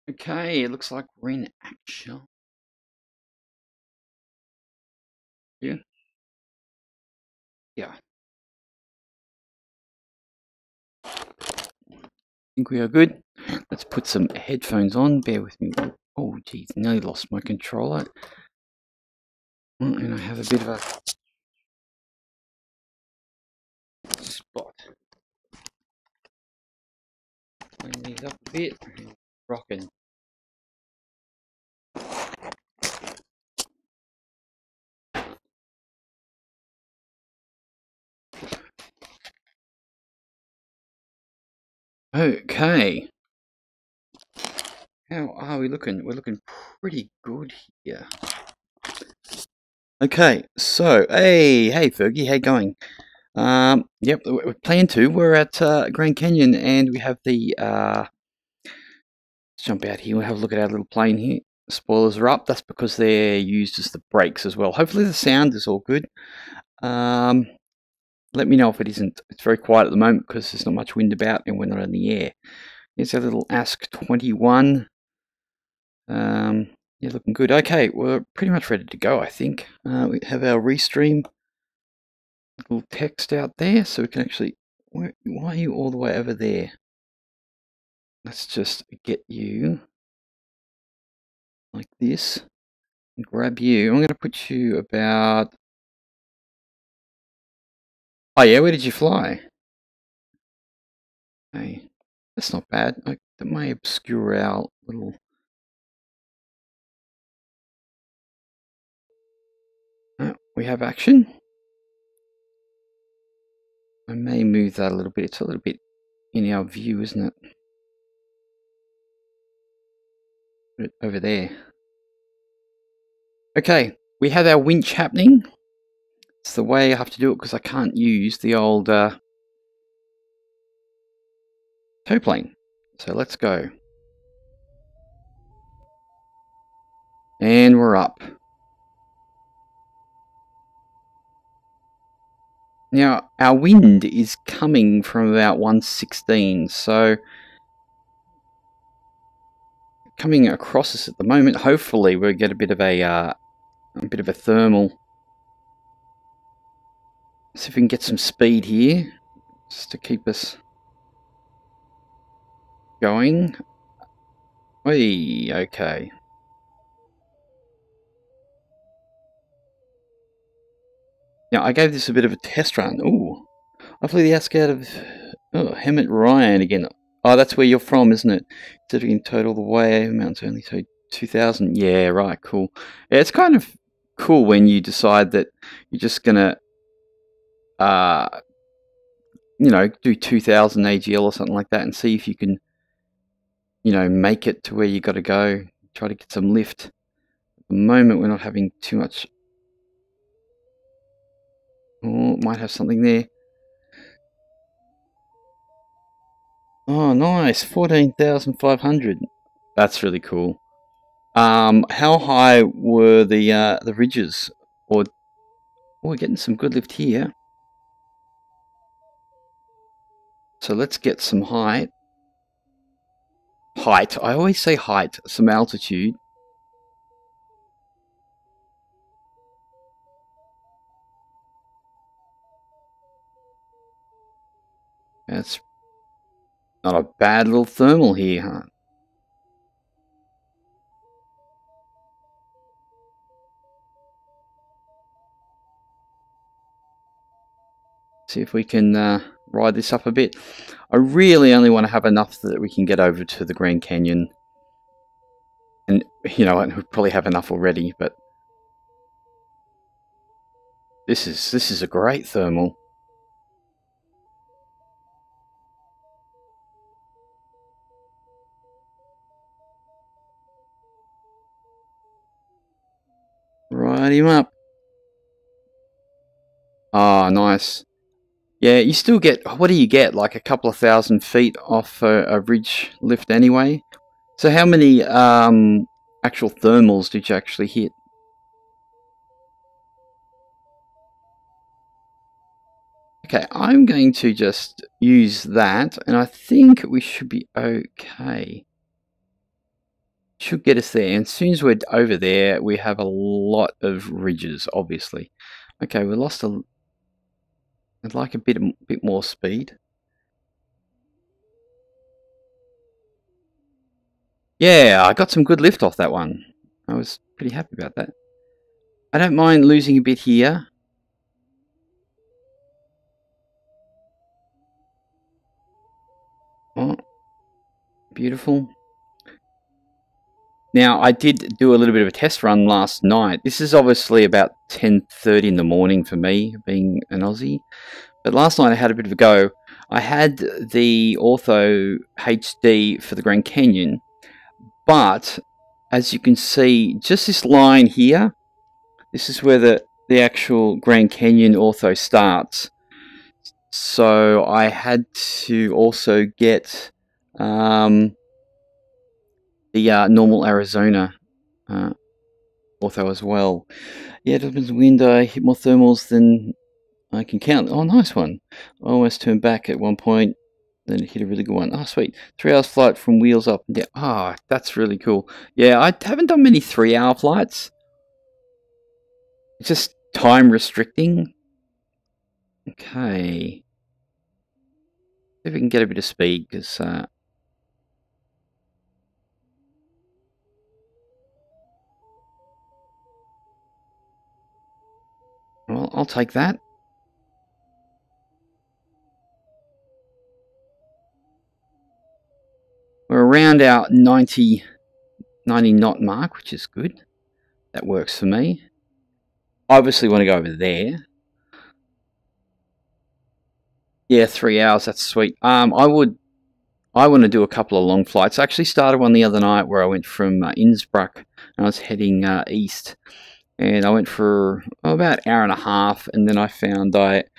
Okay, it looks like we're in action. Yeah. Yeah. I think we are good. Let's put some headphones on. Bear with me. Oh, geez, nearly lost my controller. And I have a bit of a spot. Clean these up a bit. Rocking. Okay. How are we looking? We're looking pretty good here. Okay, so hey Fergie, how you going? Yep, we're plan 2. We're at Grand Canyon, and we have the let's jump out here. We'll have a look at our little plane here. Spoilers are up. That's because they're used as the brakes as well. Hopefully the sound is all good. Let me know if it isn't. It's very quiet at the moment because there's not much wind about and we're not in the air. Here's our little ASK21. Yeah, looking good. Okay, we're pretty much ready to go, I think. We have our restream little text out there, so we can actually... Why are you all the way over there? Let's just get you like this and grab you. I'm going to put you about... Oh yeah, where did you fly? Hey, that's not bad. That may obscure our little... we have action. I may move that a little bit. It's a little bit in our view, isn't it? Put it over there. Okay, we have our winch happening. It's the way I have to do it because I can't use the old Sailplane. So let's go. And we're up. Now, our wind is coming from about 116, so coming across us at the moment. Hopefully we'll get a bit of a thermal. See if we can get some speed here, just to keep us going. Whee, okay. Now, I gave this a bit of a test run. Ooh. Hopefully the ask out of... Oh, Hemet Ryan again. Oh, that's where you're from, isn't it? Instead of in total the way, amounts only to 2,000. Yeah, right, cool. Yeah, it's kind of cool when you decide that you're just going to, you know, do 2,000 AGL or something like that and see if you can, you know, make it to where you got to go. Try to get some lift. At the moment, we're not having too much. Oh, might have something there. Oh, nice. 14,500. That's really cool. How high were the ridges? Or we're getting some good lift here. So let's get some height. I always say height. Some altitude. That's not a bad little thermal here, huh? See if we can ride this up a bit. I really only want to have enough that we can get over to the Grand Canyon. And, you know, we probably have enough already, but this is a great thermal. Ride him up. Ah, oh, nice. Yeah, you still get, what do you get? Like a couple of 1,000 feet off a ridge lift anyway? So how many actual thermals did you actually hit? Okay, I'm going to just use that, and I think we should be okay. should get us there. And as soon as we're over there, we have a lot of ridges, obviously. Okay, we lost a... I'd like a bit more speed. Yeah, I got some good lift off that one. I was pretty happy about that. I don't mind losing a bit here. Oh, beautiful. Now, I did do a little bit of a test run last night. This is obviously about 10:30 in the morning for me, being an Aussie. But last night I had a bit of a go. I had the Ortho HD for the Grand Canyon. But, as you can see, just this line here, this is where the actual Grand Canyon Ortho starts. So I had to also get the normal Arizona Ortho as well. Yeah, it opens the wind. I hit more thermals than I can count. Oh, nice one. I almost turned back at one point. Then it hit a really good one. Oh, sweet. 3 hours flight from wheels up and down. Ah, oh, that's really cool. Yeah, I haven't done many 3-hour flights. It's just time restricting. Okay. See if we can get a bit of speed, because well, I'll take that. We're around our 90 knot mark, which is good. That works for me. I obviously want to go over there. Yeah, 3 hours, that's sweet. I want to do a couple of long flights. I actually started one the other night where I went from Innsbruck and I was heading east. And I went for about an hour and a half, and then I found it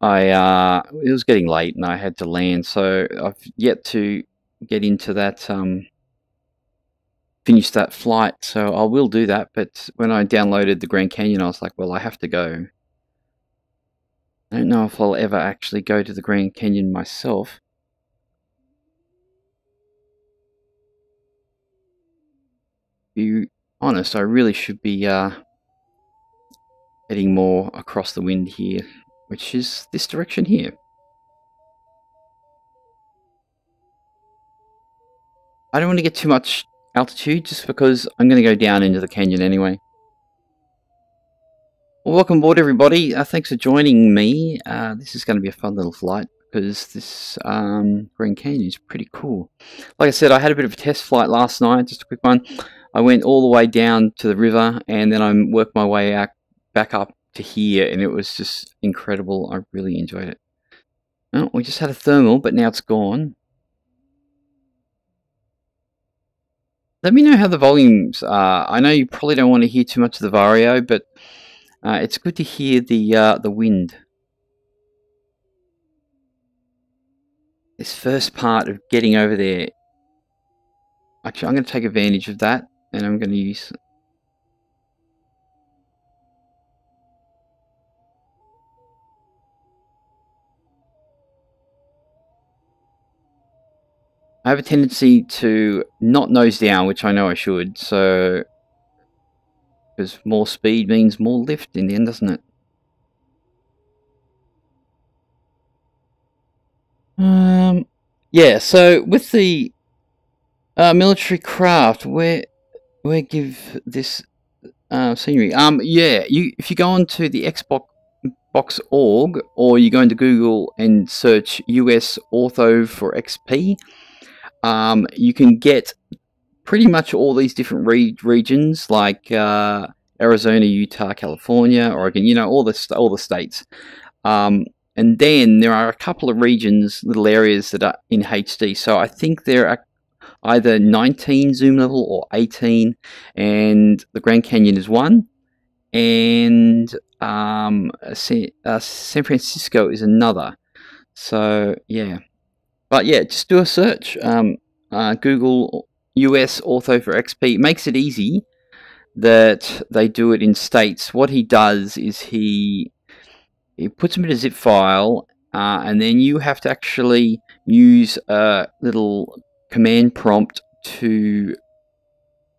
was getting late and I had to land. So I've yet to get into that, finish that flight. So I will do that. But when I downloaded the Grand Canyon, I was like, well, I have to go. I don't know if I'll ever actually go to the Grand Canyon myself. To be honest, I really should be heading more across the wind here, which is this direction here. I don't want to get too much altitude just because I'm going to go down into the canyon anyway. Well, welcome aboard, everybody. Thanks for joining me. This is going to be a fun little flight because this Grand Canyon is pretty cool. Like I said, I had a bit of a test flight last night, just a quick one. I went all the way down to the river and then I worked my way out, back up to here, and it was just incredible. I really enjoyed it. Oh, we just had a thermal, but now it's gone. Let me know how the volumes are. I know you probably don't want to hear too much of the Vario, but it's good to hear the wind. This first part of getting over there. Actually, I'm going to take advantage of that, and I'm going to use... I have a tendency to not nose down, which I know I should, so... because more speed means more lift in the end, doesn't it? Yeah, so with the military craft, where give this scenery. Yeah, if you go onto the Xbox.org, or you go into Google and search US Ortho for XP, you can get pretty much all these different regions, like Arizona, Utah, California, Oregon. You know, all the states. And then there are a couple of regions, little areas that are in HD. So I think there are either 19 zoom level or 18, and the Grand Canyon is one, and San Francisco is another. So yeah, but yeah, just do a search. Google US Ortho for XP. It makes it easy that they do it in states. What he does is he puts them in a zip file, and then you have to actually use a little command prompt to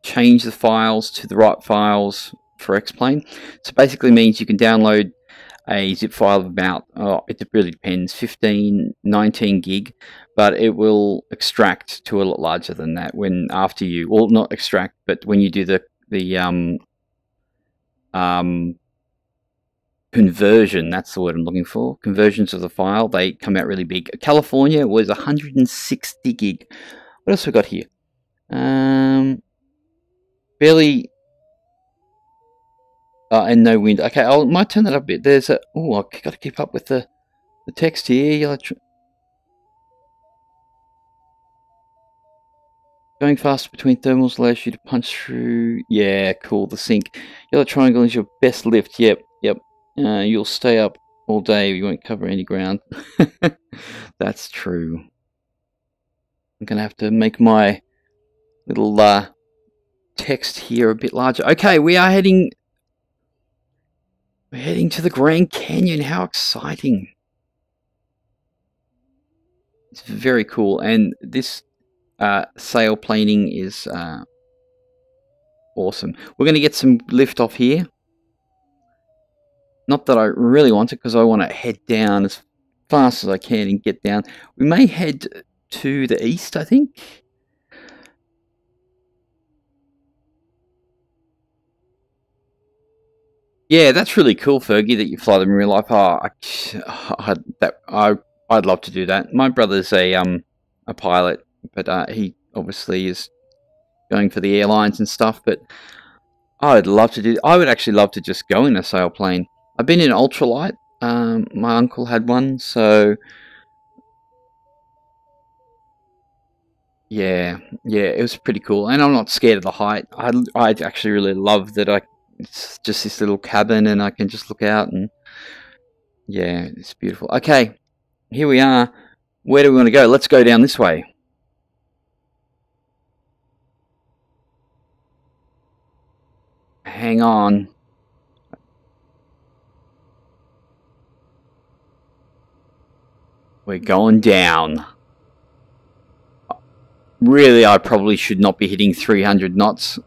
change the files to the right files for X-Plane. So basically means you can download a zip file of about, it really depends, 15, 19 gig, but it will extract to a lot larger than that when after you, well, not extract, but when you do the conversion, that's the word I'm looking for, conversions of the file, they come out really big. California was 160 gig. What else we got here? Barely, and no wind. Okay, I might turn that up a bit. There's a, oh, I've got to keep up with the text here. Going fast between thermals allows you to punch through. Yeah, cool. The sync. Yellow triangle is your best lift. Yep. You'll stay up all day. You won't cover any ground. That's true. I'm gonna have to make my little text here a bit larger. Okay, we're heading to the Grand Canyon. How exciting! It's very cool, and this sailplaning is awesome. We're going to get some lift off here. Not that I really want it, because I want to head down as fast as I can and get down. We may head to the east, I think. Yeah, that's really cool, Fergie, that you fly them in real life. Oh, I'd love to do that. My brother's a pilot, but he obviously is going for the airlines and stuff. But I would actually love to just go in a sailplane. I've been in ultralight. My uncle had one, so yeah, it was pretty cool. And I'm not scared of the height. I actually really love that it's just this little cabin and I can just look out, and yeah, it's beautiful. Okay, here we are. Where do we want to go? Let's go down this way. Hang on. We're going down. Really, I probably should not be hitting 300 knots,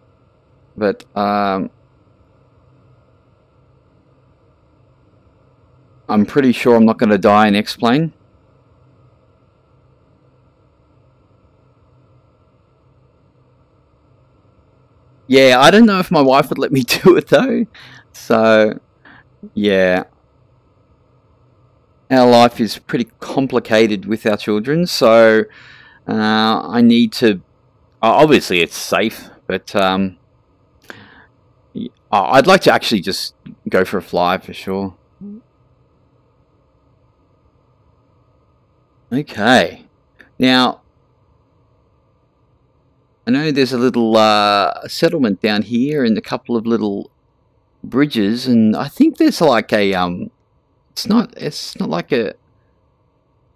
but I'm pretty sure I'm not going to die in X-Plane. Yeah, I don't know if my wife would let me do it though. So, yeah. Our life is pretty complicated with our children, so I need to... obviously, it's safe, but I'd like to actually just go for a fly for sure. Okay, now I know there's a little settlement down here and a couple of little bridges, and I think there's like a it's not like a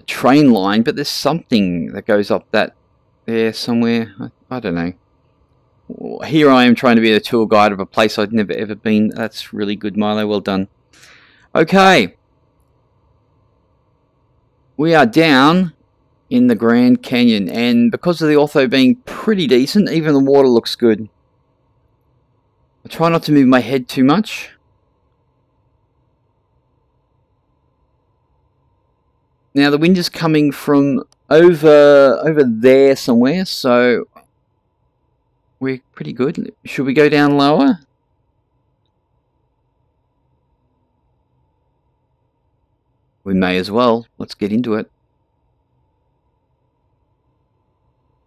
train line, but there's something that goes up that there somewhere. I don't know. Here I am trying to be a tour guide of a place I'd never ever been. That's really good, Milo. Well done. Okay. We are down in the Grand Canyon, and because of the ortho being pretty decent, even the water looks good. I try not to move my head too much. Now the wind is coming from over there somewhere, so we're pretty good. Should we go down lower? We may as well. Let's get into it.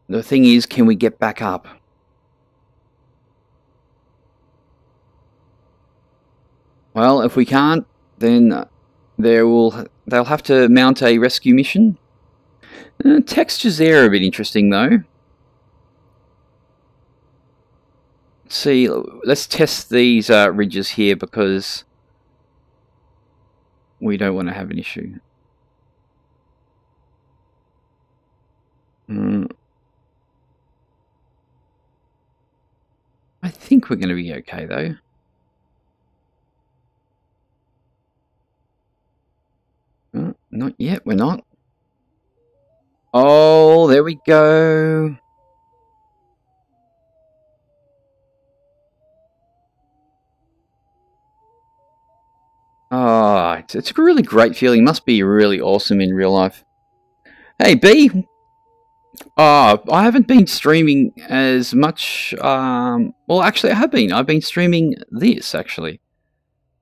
The thing is, can we get back up? Well, if we can't, then they'll have to mount a rescue mission. Textures there are a bit interesting though. See, let's test these ridges here because we don't want to have an issue. I think we're going to be okay though. Not yet, we're not. Oh, there we go. Oh, it's a really great feeling. Must be really awesome in real life. Hey, B. Oh, I haven't been streaming as much. Well, actually, I have been. I've been streaming this, actually.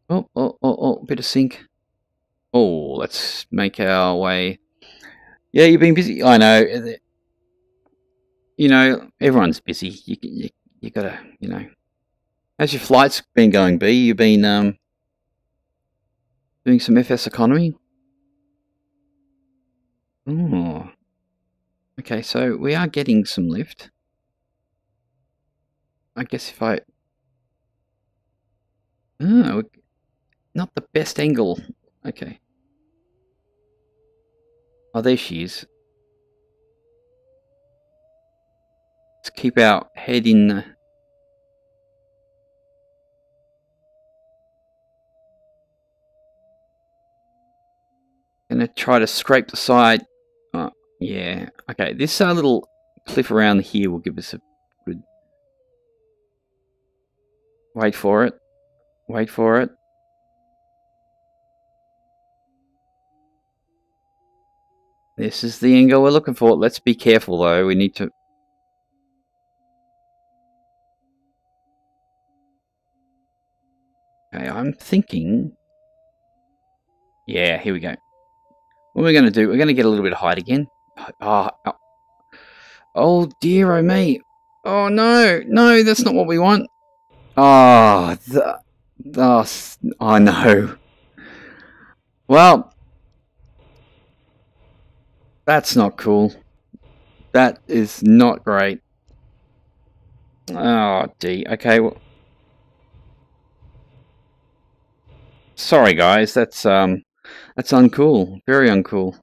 Oh, bit of sync. Oh, let's make our way. Yeah, you've been busy. I know. You know, everyone's busy. You gotta, you know. How's your flights been going, B? You've been doing some FS economy? Oh. Okay, so we are getting some lift. I guess if I... Oh, not the best angle. Okay. Oh, there she is. Let's keep our head in the... Gonna try to scrape the side. Oh, yeah. Okay, this little cliff around here will give us a good... Wait for it. Wait for it. This is the angle we're looking for. Let's be careful, though. We need to... Okay, I'm thinking... Yeah, here we go. What we're going to do, we're going to get a little bit of height again. Oh dear, oh me. Oh no, no, that's not what we want. Oh, oh no. Well, that's not cool. That is not great. Oh, gee. Okay, well, sorry guys, that's uncool. Very uncool.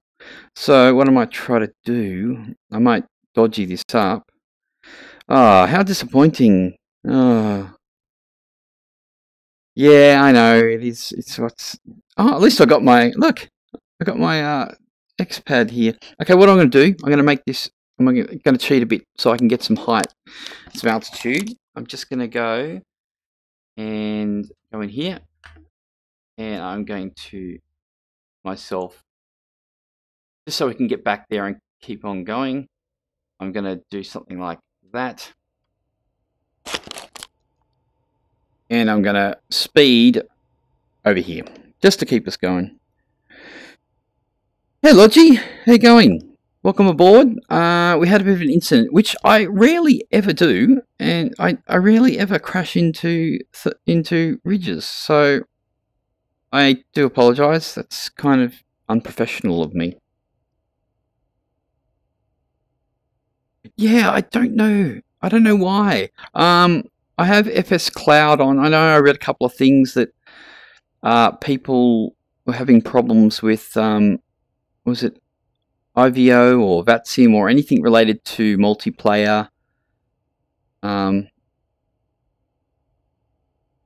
So what I might try to do, I might dodgy this up. Oh, how disappointing. Oh. Yeah, I know. It is. It's what's... Oh, at least I got my... Look, I got my X-pad here. Okay, what I'm going to do, I'm going to make this... I'm going to cheat a bit so I can get some height, some altitude. I'm just going to go and go in here. And I'm going to myself, just so we can get back there and keep on going. I'm going to do something like that. And I'm going to speed over here, just to keep us going. Hey Logie, how you going? Welcome aboard. We had a bit of an incident, which I rarely ever do, and I rarely ever crash into ridges, so I do apologise. That's kind of unprofessional of me. Yeah, I don't know. I don't know why. I have FS Cloud on. I know I read a couple of things that people were having problems with, was it IVO or VATSIM or anything related to multiplayer.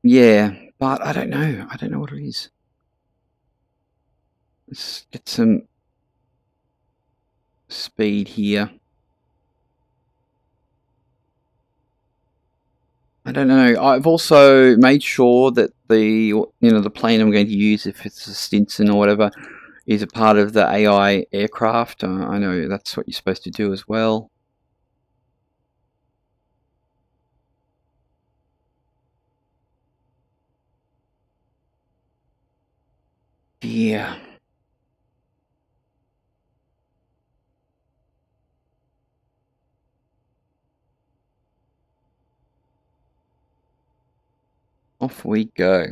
Yeah, but I don't know. I don't know what it is. Let's get some speed here. I don't know. I've also made sure that the plane I'm going to use, if it's a Stinson or whatever, is a part of the AI aircraft. I know that's what you're supposed to do as well. Yeah. Off we go.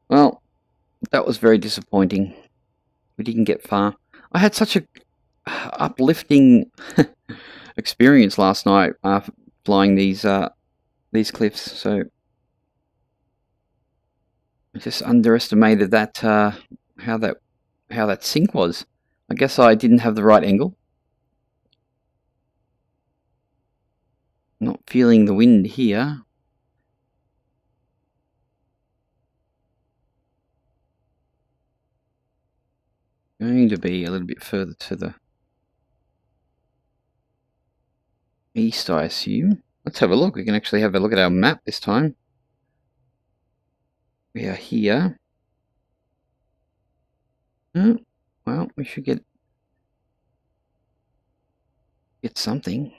Well, that was very disappointing. We didn't get far. I had such a uplifting experience last night flying these cliffs. So I just underestimated that how that sink was. I guess I didn't have the right angle. Not feeling the wind here. Going to be a little bit further to the east, I assume. Let's have a look. We can actually have a look at our map this time. We are here. Oh, well, we should get something.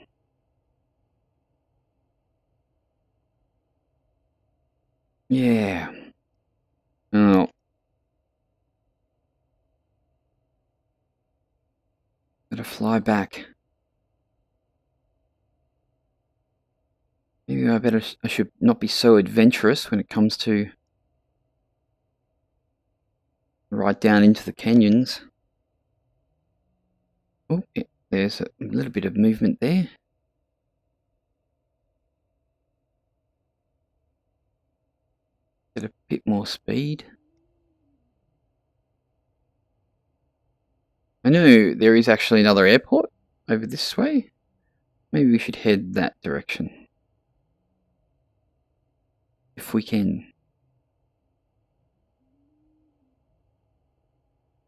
Yeah. Oh. Gotta fly back. Maybe I should not be so adventurous when it comes to right down into the canyons. Oh, yeah, there's a little bit of movement there. Get a bit more speed. I know there is actually another airport over this way. Maybe we should head that direction. If we can.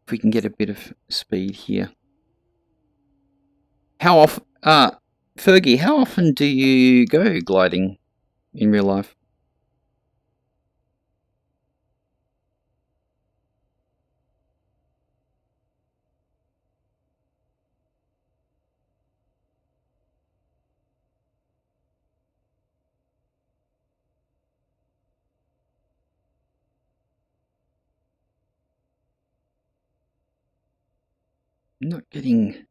If we can get a bit of speed here. How often, Fergie, how often do you go gliding in real life? I'm not getting...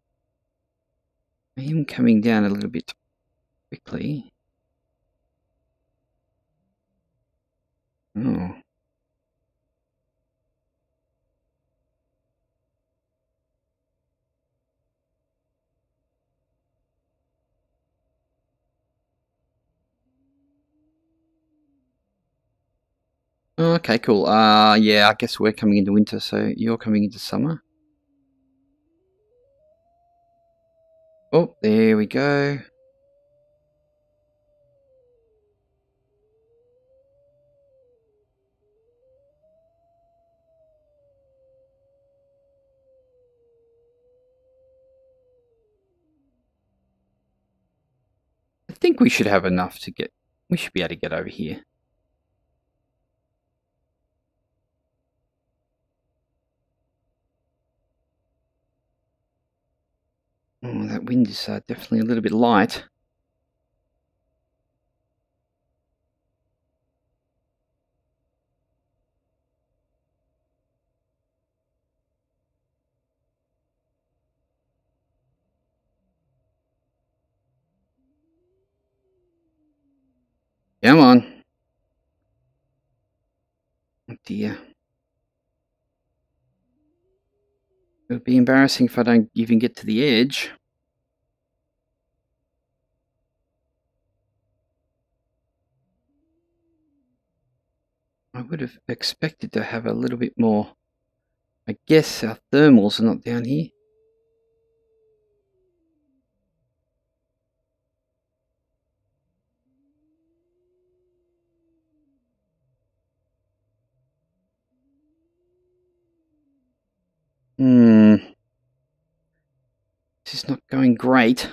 I am coming down a little bit quickly. Oh. Okay, cool. Yeah, I guess we're coming into winter, so you're coming into summer. Oh, there we go. I think we should have enough to get... We should be able to get over here. Oh, that wind is definitely a little bit light. Come on. Oh dear. It would be embarrassing if I don't even get to the edge. I would have expected to have a little bit more. I guess our thermals are not down here. This is not going great.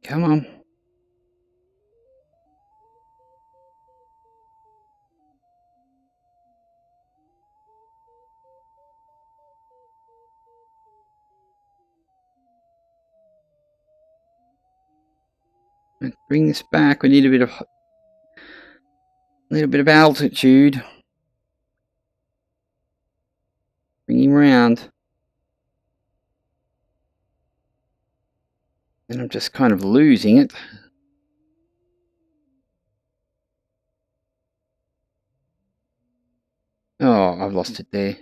Come on. Let's bring this back. We need a little bit of altitude. Bring him round. And I'm just kind of losing it. Oh, I've lost it there.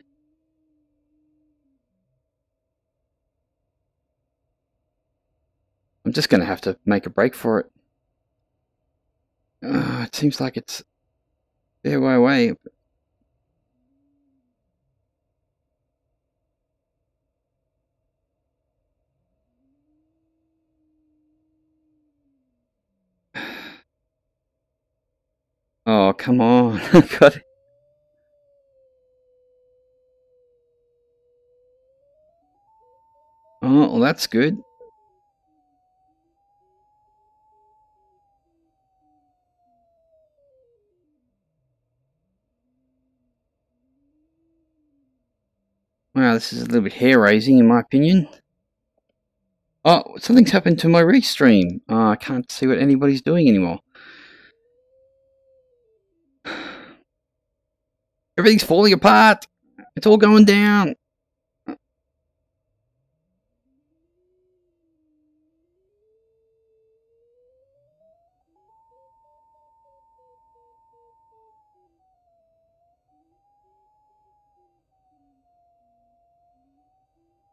I'm just going to have to make a break for it. It seems like it's their way away. Oh, come on. God. Oh, well, that's good. Wow, this is a little bit hair-raising in my opinion. Oh, something's happened to my restream. Oh, I can't see what anybody's doing anymore. Everything's falling apart. It's all going down.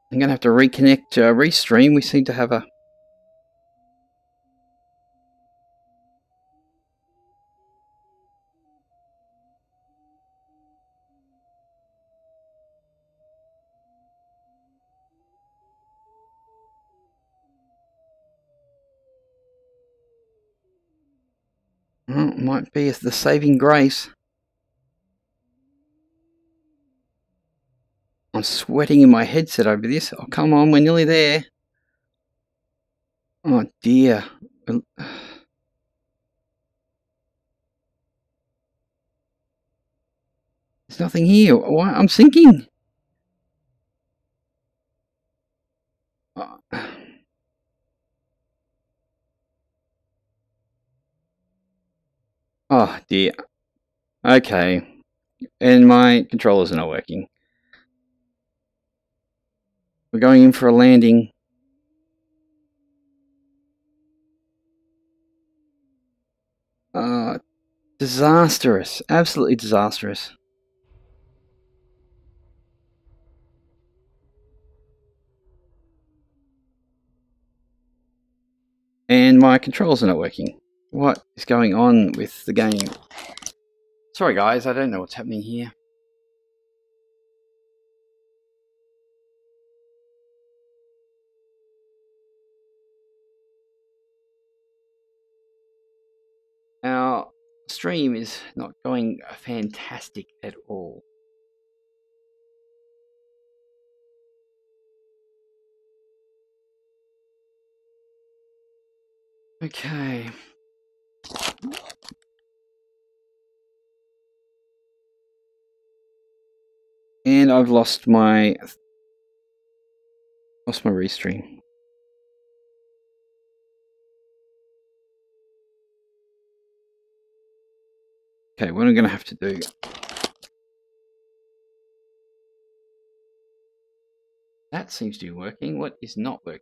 I'm going to have to reconnect restream. We seem to have a... Well, it might be the saving grace. I'm sweating in my headset over this. Oh, come on, we're nearly there. Oh, dear. There's nothing here. Why? I'm sinking. Oh, dear. Okay. And my controllers are not working. We're going in for a landing. Disastrous. Absolutely disastrous. And my controls are not working. What is going on with the game? Sorry guys, I don't know what's happening here. Our stream is not going fantastic at all. Okay. And I've lost my restream. Okay, what I'm going to have to do... That seems to be working. What is not working?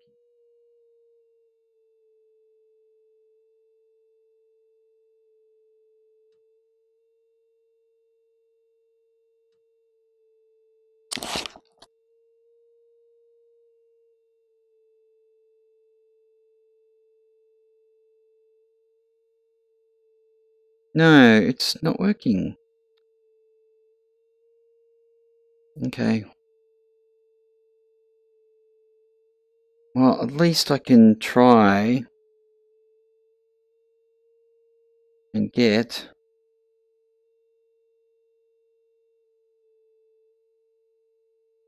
No, it's not working. Okay. Well, at least I can try and get...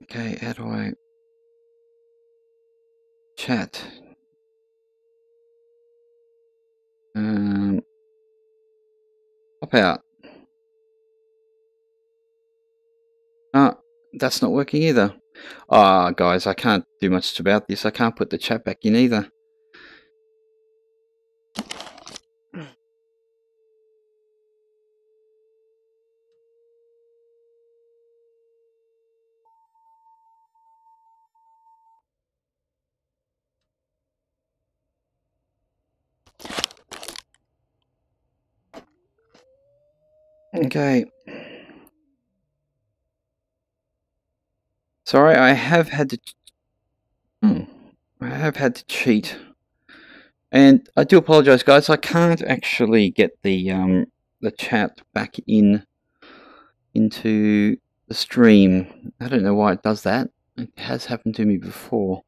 Okay, how do I... Chat. Pop out. Ah, that's not working either. Ah, guys, I can't do much about this. I can't put the chat back in either. Okay. Sorry, I have had to... I have had to cheat And I do apologise, guys. I can't actually get the chat back into the stream. I don't know why it does that. It has happened to me before.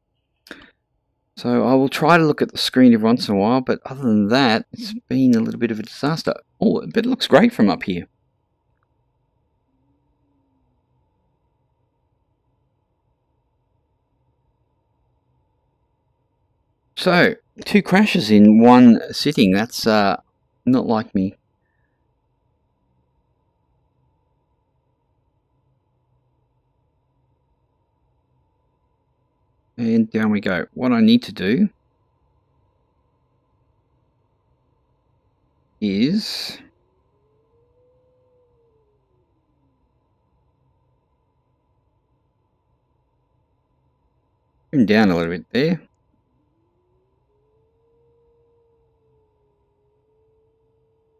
So I will try to look at the screen every once in a while, but other than that, it's been a little bit of a disaster. Oh, but it looks great from up here. So, 2 crashes in one sitting. That's not like me. And down we go. What I need to do is trim down a little bit there.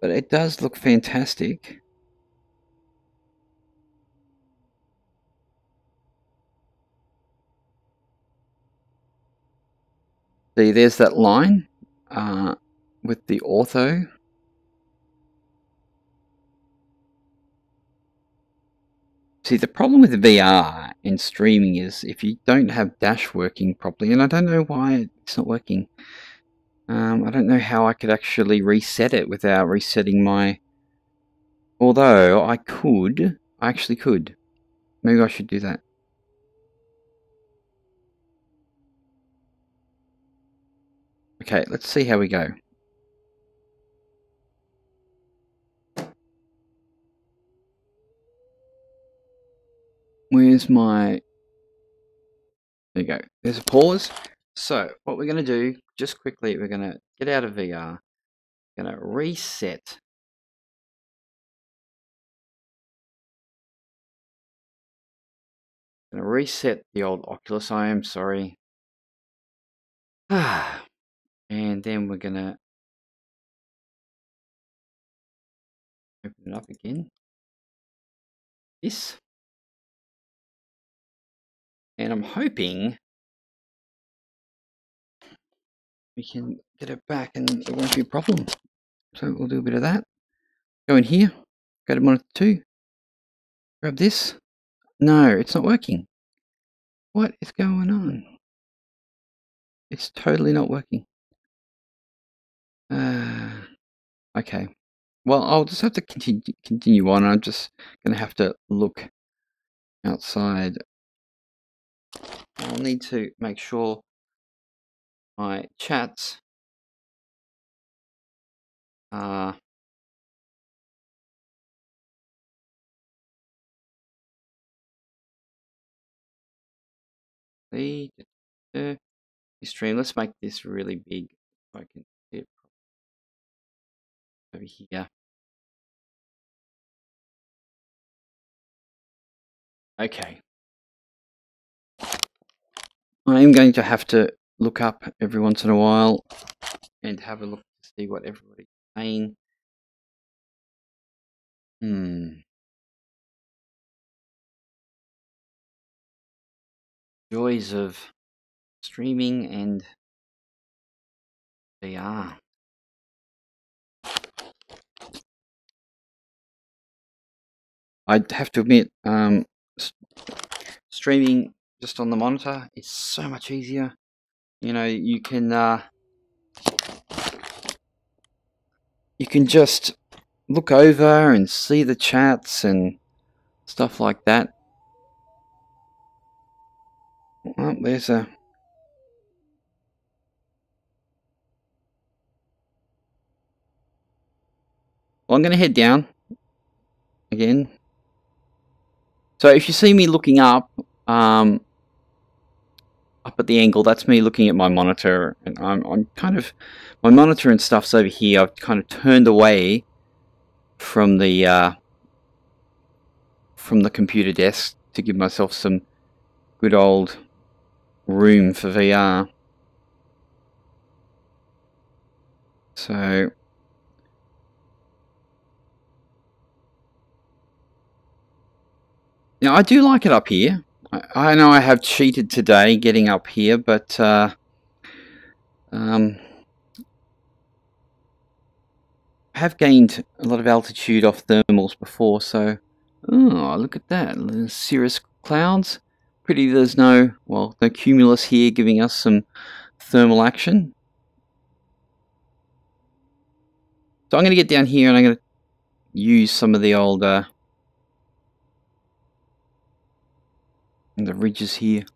But it does look fantastic. See, there's that line with the ortho. See, the problem with the VR and streaming is if you don't have dash working properly, and I don't know why it's not working. I don't know how I could actually reset it without resetting my... Although I could. I actually could. Maybe I should do that. Okay, let's see how we go. Where's my... There you go. There's a pause. So, what we're going to do, just quickly, we're going to get out of VR. We're going to reset. Going to reset the old Oculus. I am sorry. And then we're going to open it up again. This. And I'm hoping we can get it back and it won't be a problem. So we'll do a bit of that. Go in here. Go to monitor 2. Grab this. No, it's not working. What is going on? It's totally not working. Okay. Well, I'll just have to continue on. I'm just going to have to look outside. I'll need to make sure my chats are the stream. Let's make this really big if I can see it over here. Okay. I am going to have to look up every once in a while and have a look to see what everybody's saying. Joys of streaming and VR. I have to admit, streaming just on the monitor is so much easier. You know, you can just look over and see the chats and stuff like that. Well, there's a... Well, I'm going to head down again. So if you see me looking up at the angle, that's me looking at my monitor, and I'm kind of... My monitor and stuff's over here. I've kind of turned away from the computer desk to give myself some good old room for VR. So now I do like it up here. I know I have cheated today getting up here, but have gained a lot of altitude off thermals before, so... Oh, look at that. Cirrus clouds. Pretty there's no cumulus here giving us some thermal action. So I'm going to get down here and I'm going to use some of the old the ridges here.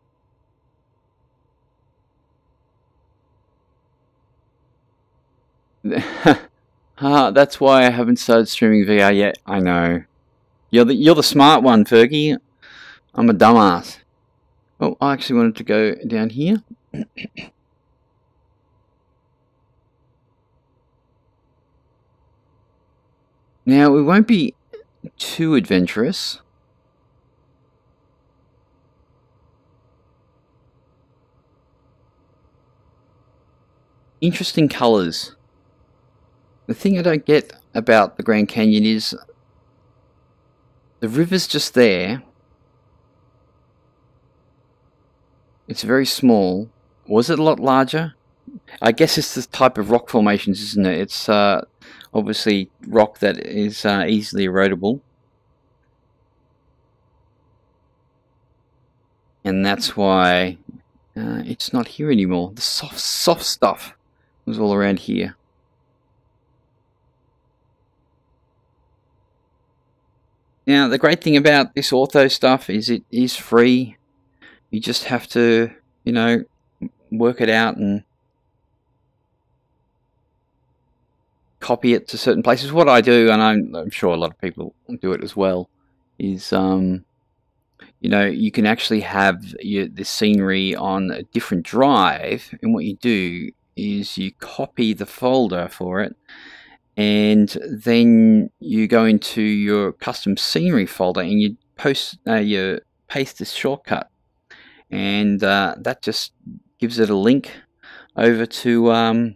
That's why I haven't started streaming VR yet. I know. You're the smart one, Fergie. I'm a dumbass. Oh, I actually wanted to go down here. Now, we won't be too adventurous. Interesting colours. The thing I don't get about the Grand Canyon is the river's just there. It's very small. Was it a lot larger? I guess it's the type of rock formations, isn't it? It's obviously rock that is easily erodible. And that's why it's not here anymore. The soft stuff was all around here. Now, the great thing about this ortho stuff is it is free. You just have to, you know, work it out and copy it to certain places. What I do, and I'm sure a lot of people do it as well, is, you know, you can actually have the scenery on a different drive, and what you do is you copy the folder for it, and then you go into your custom scenery folder and you paste this shortcut, and that just gives it a link over to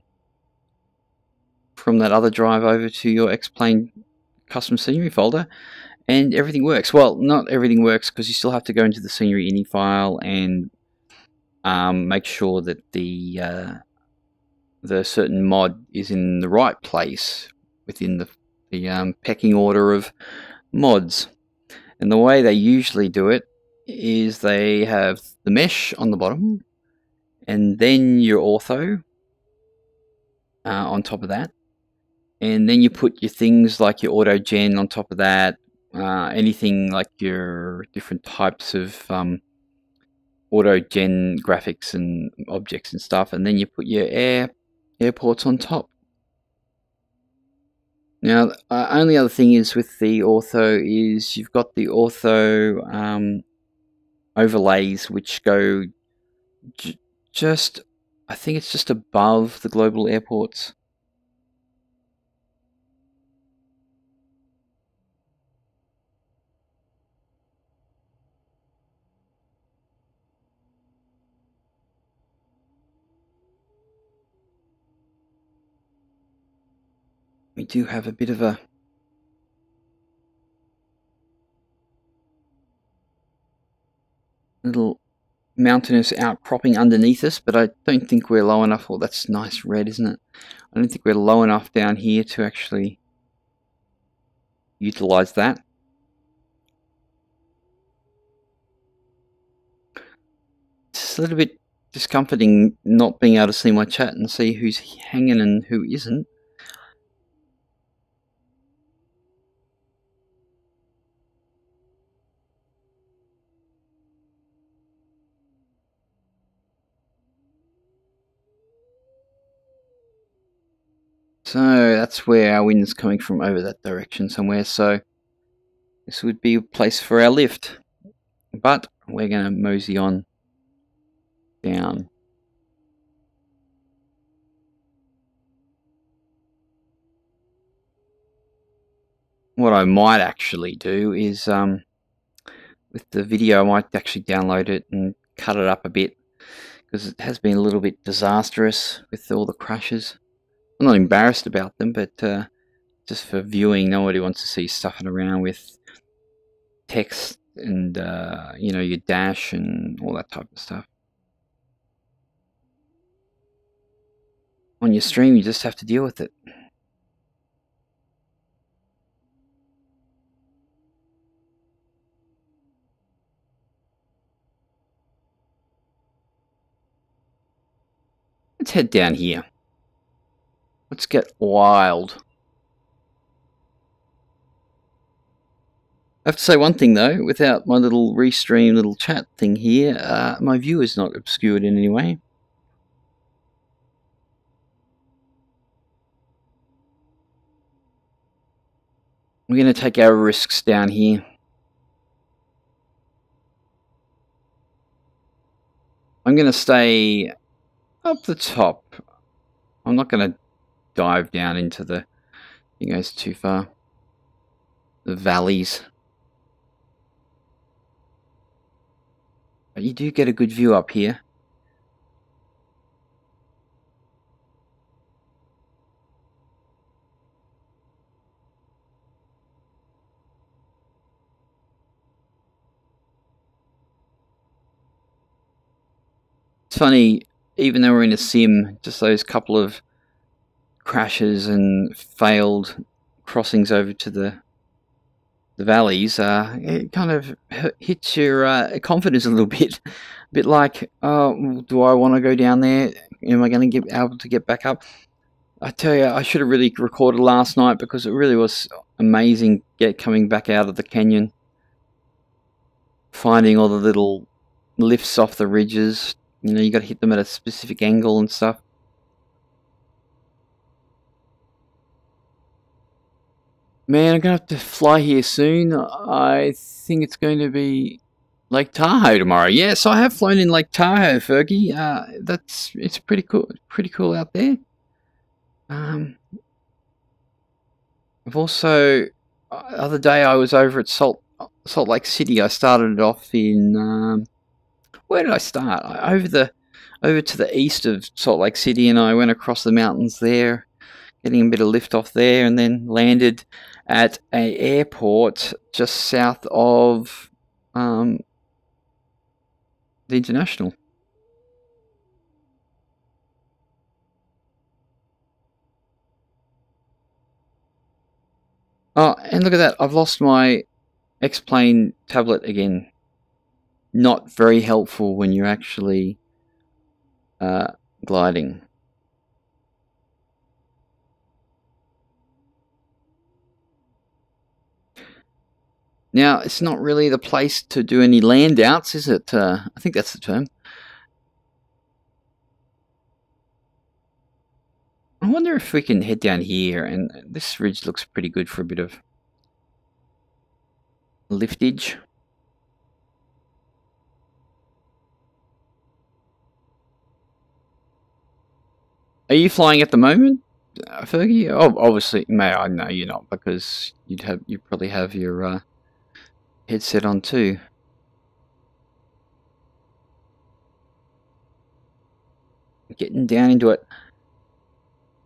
from that other drive over to your X-Plane custom scenery folder, and everything works. Well, not everything works, because you still have to go into the scenery ini file and make sure that the certain mod is in the right place within the pecking order of mods. And the way they usually do it is they have the mesh on the bottom, and then your ortho on top of that, and then you put your things like your auto gen on top of that, anything like your different types of auto gen graphics and objects and stuff, and then you put your airports on top. Now, only other thing is with the ortho is you've got the ortho overlays which go just, I think it's just above the global airports. We do have a bit of a little mountainous outcropping underneath us, but I don't think we're low enough. Oh, that's nice red, isn't it? I don't think we're low enough down here to actually utilize that. It's a little bit discomforting not being able to see my chat and see who's hanging and who isn't. So that's where our wind is coming from, over that direction somewhere. So this would be a place for our lift, but we're going to mosey on down. What I might actually do is, with the video, I might actually download it and cut it up a bit, because it has been a little bit disastrous with all the crashes. I'm not embarrassed about them, but just for viewing, nobody wants to see stuffing around with text and you know, your dash and all that type of stuff. On your stream, you just have to deal with it. Let's head down here. Let's get wild. I have to say one thing though, without my little restream little chat thing here, my view is not obscured in any way. We're going to take our risks down here. I'm going to stay up the top. I'm not going to dive down into the, it goes too far, the valleys. But you do get a good view up here. It's funny, even though we're in a sim, just those couple of crashes and failed crossings over to the valleys, it kind of hits your confidence a little bit. A bit like, oh, do I want to go down there? Am I going to be able to get back up? I tell you, I should have really recorded last night because it really was amazing coming back out of the canyon. Finding all the little lifts off the ridges. You know, you got to hit them at a specific angle and stuff. Man, I'm going to have to fly here soon. I think it's going to be Lake Tahoe tomorrow. Yes, I have flown in Lake Tahoe, Fergie. It's pretty cool out there. I've also, other day I was over at Salt Lake City. I started it off in, where did I start? Over to the east of Salt Lake City, and I went across the mountains there, getting a bit of lift off there, and then landed at an airport just south of the International. Oh, and look at that. I've lost my X-Plane tablet again. Not very helpful when you're actually gliding. Now, it's not really the place to do any land outs, is it? I think that's the term. I wonder if we can head down here, and this ridge looks pretty good for a bit of liftage. Are you flying at the moment, Fergie? Oh, obviously, I know you're not, because you probably have your headset on too. Getting down into it.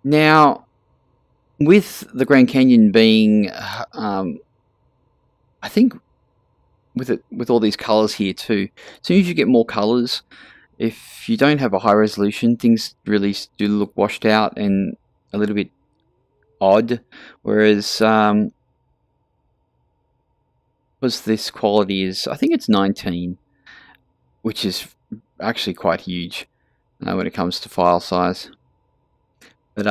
Now, with the Grand Canyon being, I think, with all these colors here too, as soon as you get more colors, if you don't have a high resolution, things really do look washed out and a little bit odd. Whereas, this quality is, I think it's 19, which is actually quite huge when it comes to file size. But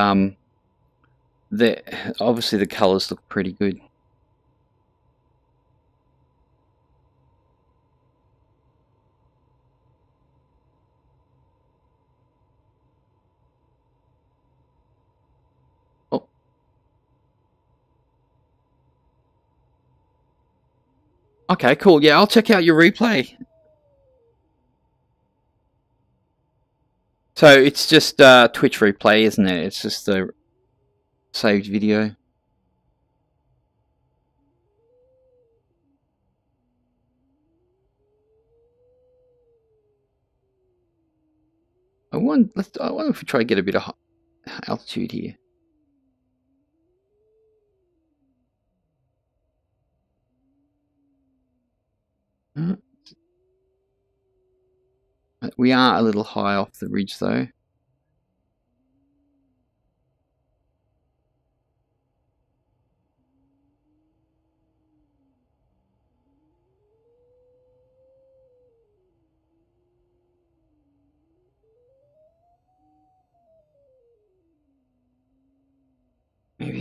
obviously the colors look pretty good. Oh. Okay, cool. Yeah, I'll check out your replay. So it's just Twitch replay, isn't it? It's just the saved video. I wonder if we try to get a bit of altitude here. We are a little high off the ridge though.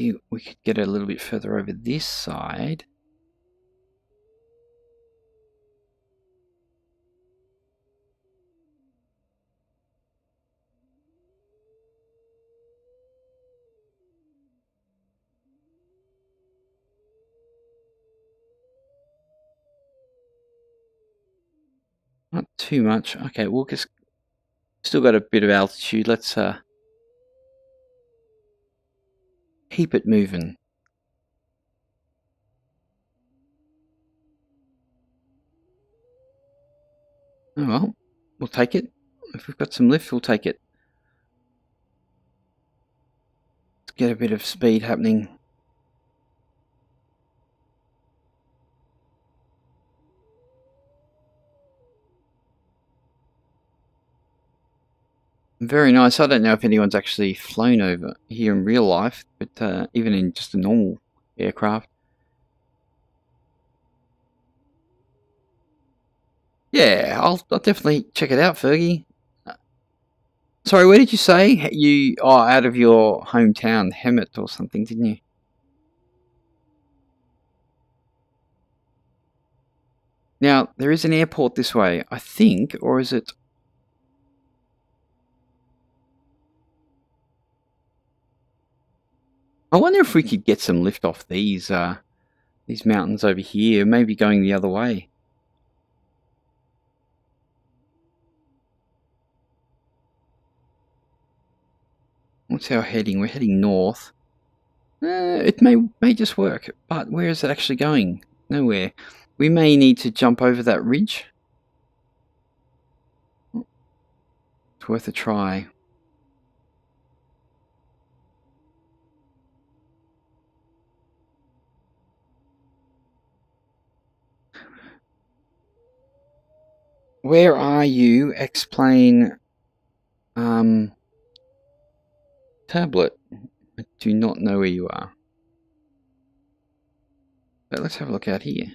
maybe we could get a little bit further over this side. Not too much. Okay, we'll just still got a bit of altitude. Let's keep it moving. Oh well, we'll take it. If we've got some lift, we'll take it. Let's get a bit of speed happening. Very nice. I don't know if anyone's actually flown over here in real life, but even in just a normal aircraft. Yeah, I'll definitely check it out, Fergie. Sorry, where did you say you are out of your hometown, Hemet or something, didn't you? Now, there is an airport this way, I think, or is it? I wonder if we could get some lift off these mountains over here, maybe going the other way. What's our heading? We're heading north. It may just work, but where is it actually going? Nowhere. We may need to jump over that ridge. It's worth a try. Where are you? Explain tablet. I do not know where you are. But let's have a look out here.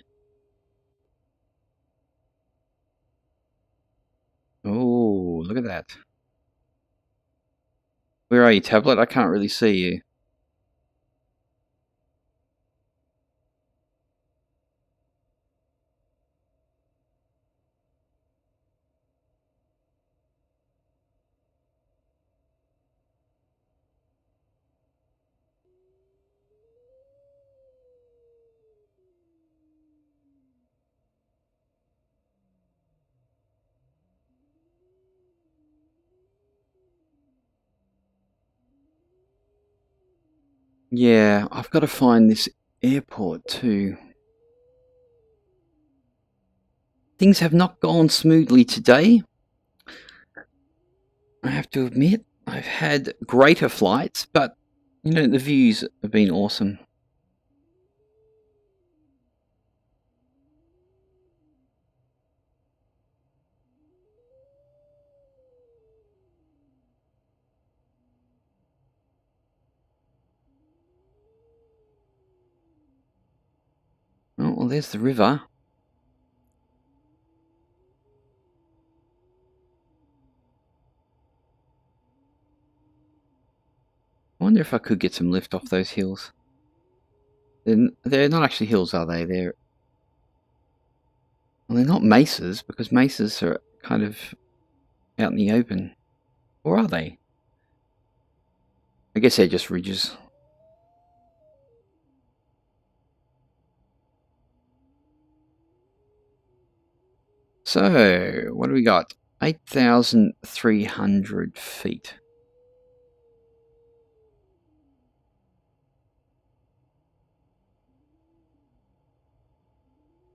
Oh, look at that. Where are you, tablet? I can't really see you. Yeah, I've got to find this airport too. Things have not gone smoothly today. I have to admit, I've had greater flights, but you know, the views have been awesome. Oh, well, there's the river. I wonder if I could get some lift off those hills. They're not actually hills, are they? Well, they're not mesas, because mesas are kind of out in the open. Or are they? I guess they're just ridges. So, what do we got? 8,300 feet.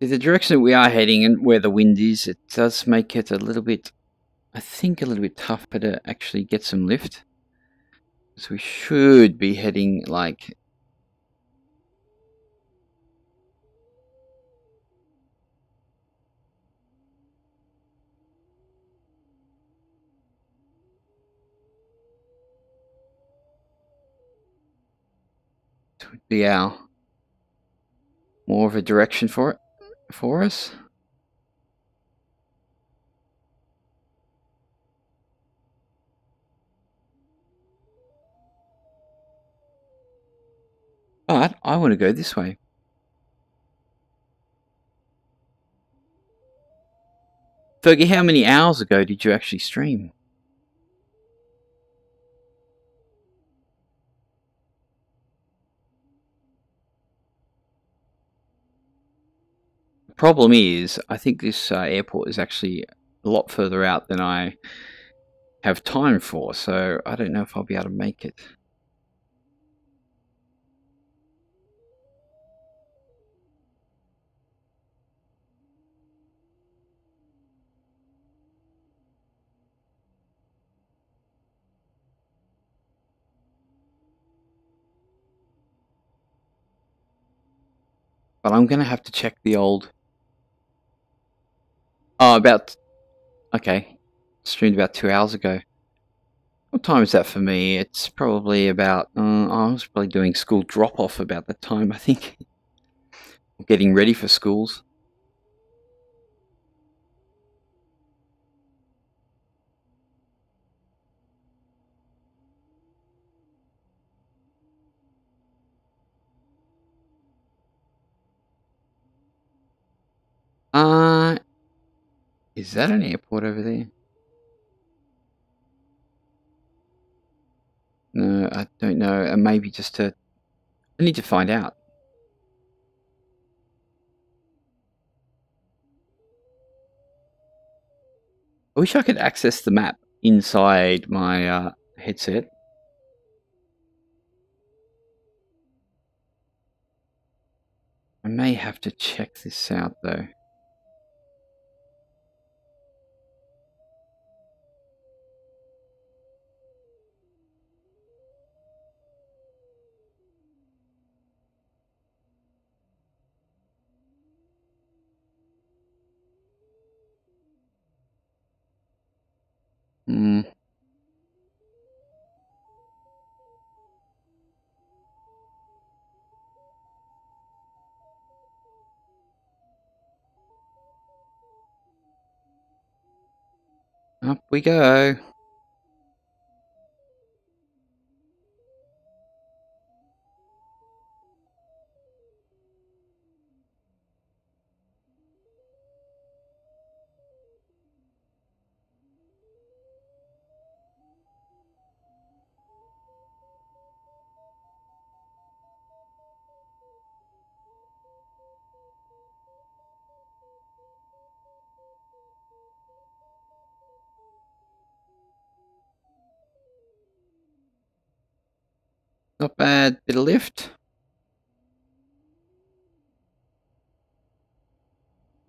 The direction that we are heading and where the wind is, it does make it a little bit, I think, a little bit tougher to actually get some lift. So we should be heading like to be our more of a direction for us. But I want to go this way. Fergie, how many hours ago did you actually stream? The problem is, I think this airport is actually a lot further out than I have time for, so I don't know if I'll be able to make it. But I'm going to have to check the old... Oh, about... Okay. Streamed about 2 hours ago. What time is that for me? It's probably about... I was probably doing school drop-off about that time, I think. Getting ready for schools. Is that an airport over there? No, I don't know. Maybe just to... I need to find out. I wish I could access the map inside my headset. I may have to check this out though. Up we go. Not bad. Bit of lift.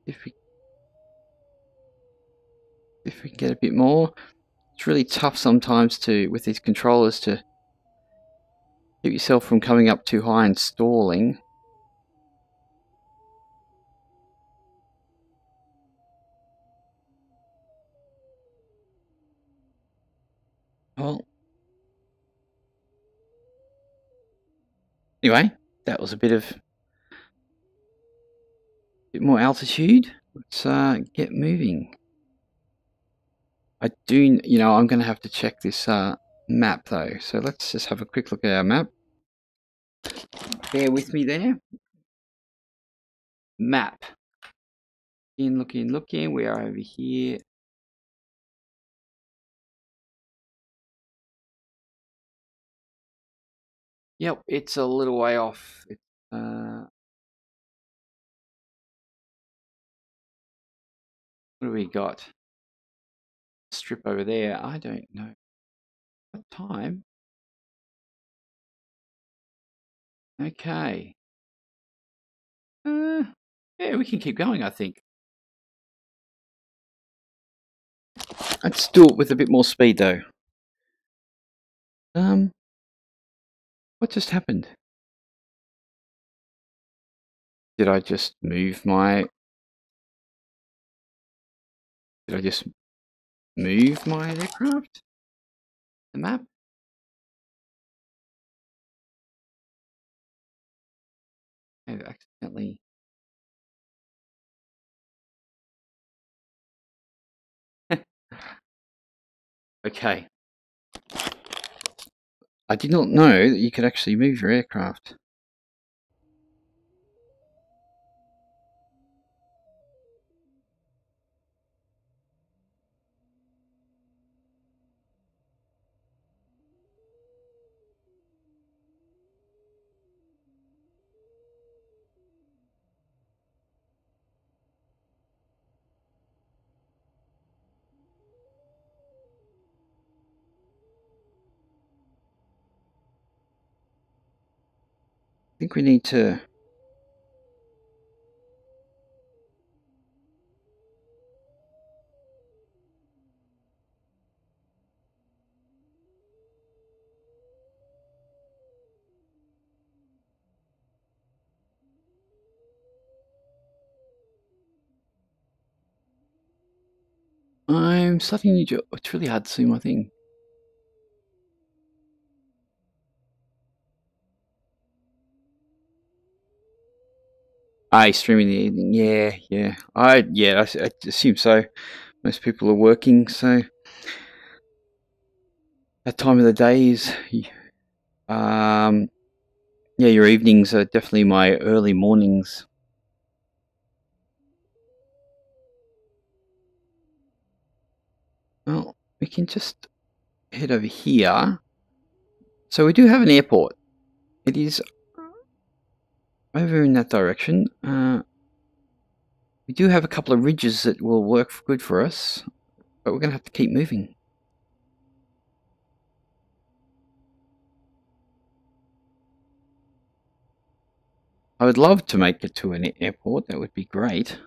If we can get a bit more. It's really tough sometimes to, with these controllers, to keep yourself from coming up too high and stalling. Well, anyway, that was a bit more altitude. Let's get moving. I do, I'm going to have to check this map though. So let's just have a quick look at our map. Bear with me there. Map. Looking. We are over here. Yep, it's a little way off. It's, what do we got? Strip over there. I don't know. What time? Okay. Yeah, we can keep going, I think. Let's do it with a bit more speed, though. What just happened? Did I just move my... Did I just move my aircraft? The map? I've accidentally... Okay. I did not know that you could actually move your aircraft. think we need to... I'm starting to... It's really hard to see my thing. Streaming in the evening. Yeah. I assume so. Most people are working, so that time of the day is... yeah, your evenings are definitely my early mornings. Well, we can just head over here. So we do have an airport. It is over in that direction. We do have a couple of ridges that will work good for us, but we're going to have to keep moving. I would love to make it to an airport. That would be great.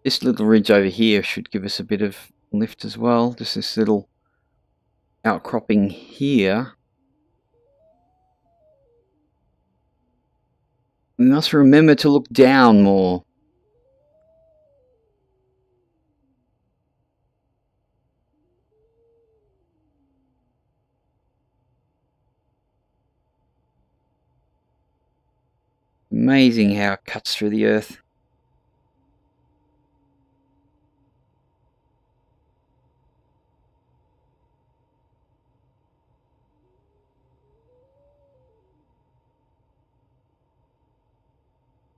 This little ridge over here should give us a bit of lift as well. Just this little outcropping here. We must remember to look down more. Amazing how it cuts through the earth.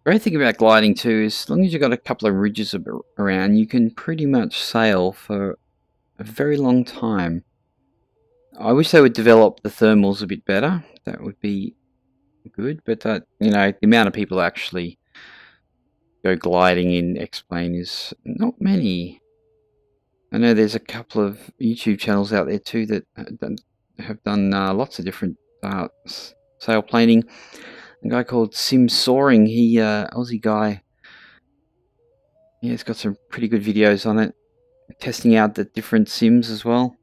Great thing about gliding too is as long as you've got a couple of ridges around, you can pretty much sail for a very long time. I wish they would develop the thermals a bit better. That would be good, but you know, the amount of people actually go gliding in X-Plane is not many. I know there's a couple of YouTube channels out there too that have done lots of different sailplaning. A guy called Sim Soaring, he Aussie guy. Yeah, he's got some pretty good videos on it, testing out the different sims as well.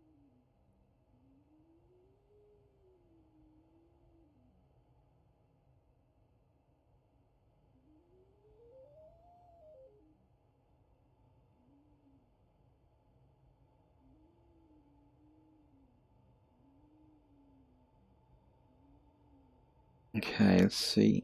Okay, let's see.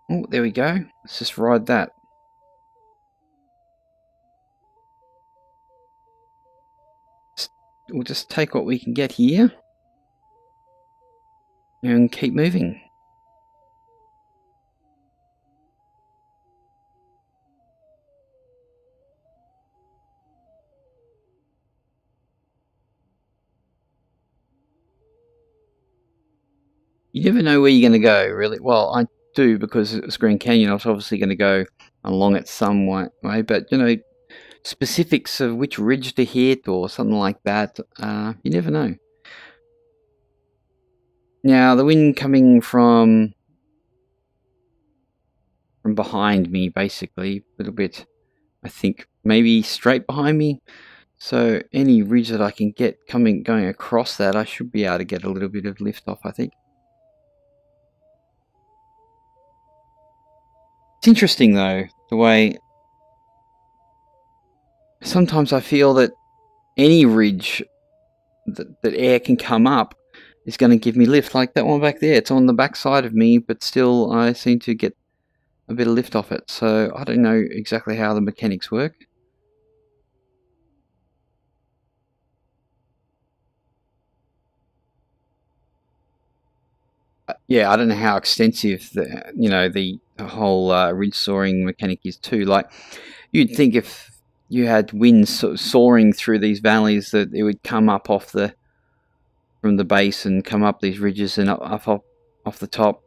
Oh, there we go. Let's just ride that. We'll just take what we can get here and keep moving. You never know where you're going to go, really. Well, I do, because it's Green Canyon. I was obviously going to go along it some way, but you know, specifics of which ridge to hit or something like that, you never know. Now the wind coming from behind me, basically, a little bit, I think maybe straight behind me. So any ridge that I can get going across that, I should be able to get a little bit of lift off, I think. It's interesting though, the way sometimes I feel that any ridge that air can come up is going to give me lift. Like that one back there, it's on the back side of me, but still I seem to get a bit of lift off it. So I don't know exactly how the mechanics work. Yeah, I don't know how extensive the whole ridge soaring mechanic is too. Like you'd think if you had winds sort of soaring through these valleys that it would come up from the base and come up these ridges and up off the top.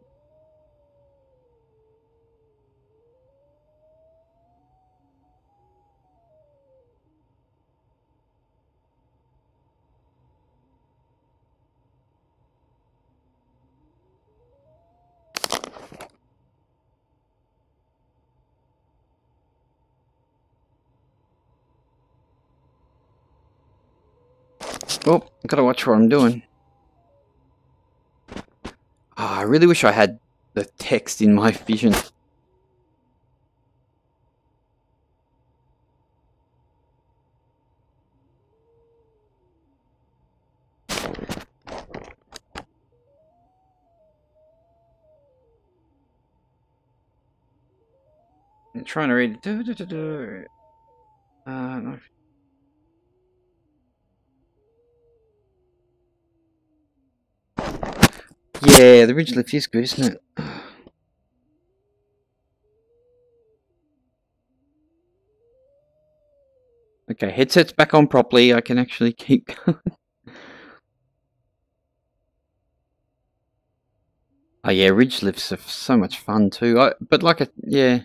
Oh, I've got to watch what I'm doing. Oh, I really wish I had the text in my vision. I'm trying to read. No. Yeah, the ridge lift is good, isn't it? Okay, headset's back on properly. I can actually keep going. Oh yeah, ridge lifts are so much fun too. But like yeah.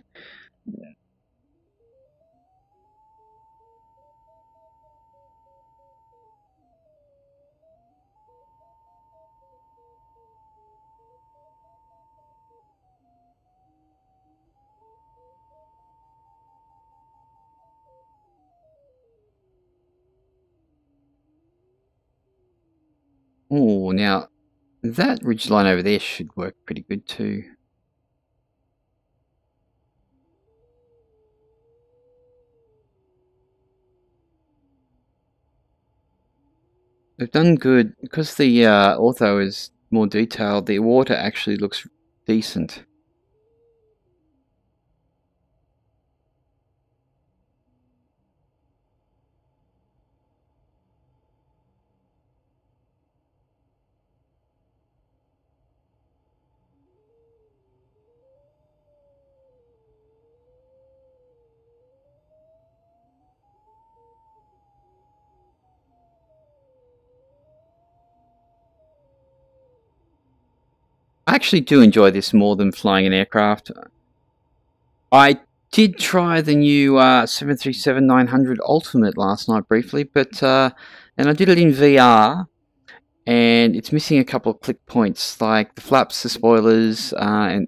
Oh, now that ridge line over there should work pretty good too. They've done good because the ortho is more detailed. The water actually looks decent. I actually do enjoy this more than flying an aircraft. I did try the new 737-900 Ultimate last night briefly, but and I did it in VR, and it's missing a couple of click points, like the flaps, the spoilers, and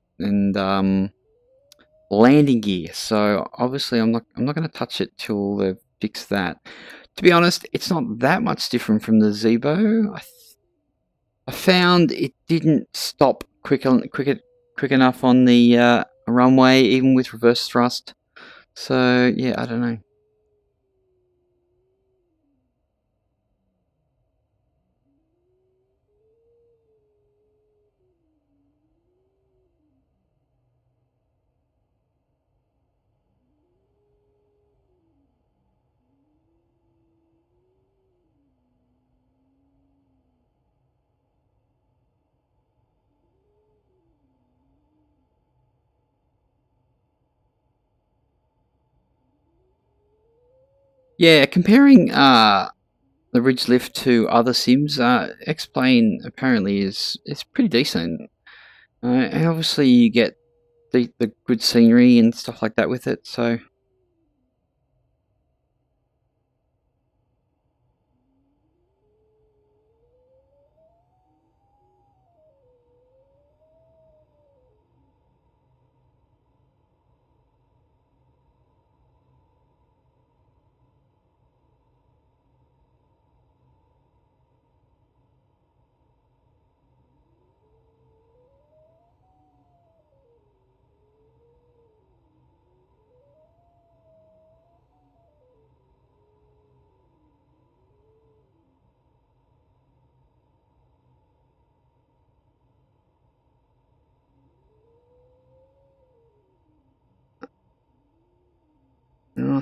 landing gear. So obviously, I'm not going to touch it till they fix that. To be honest, it's not that much different from the Zebo. I found it didn't stop quick enough on the runway, even with reverse thrust. So yeah, I don't know. Yeah, comparing the ridge lift to other sims, X-Plane apparently is pretty decent, and obviously you get the good scenery and stuff like that with it. So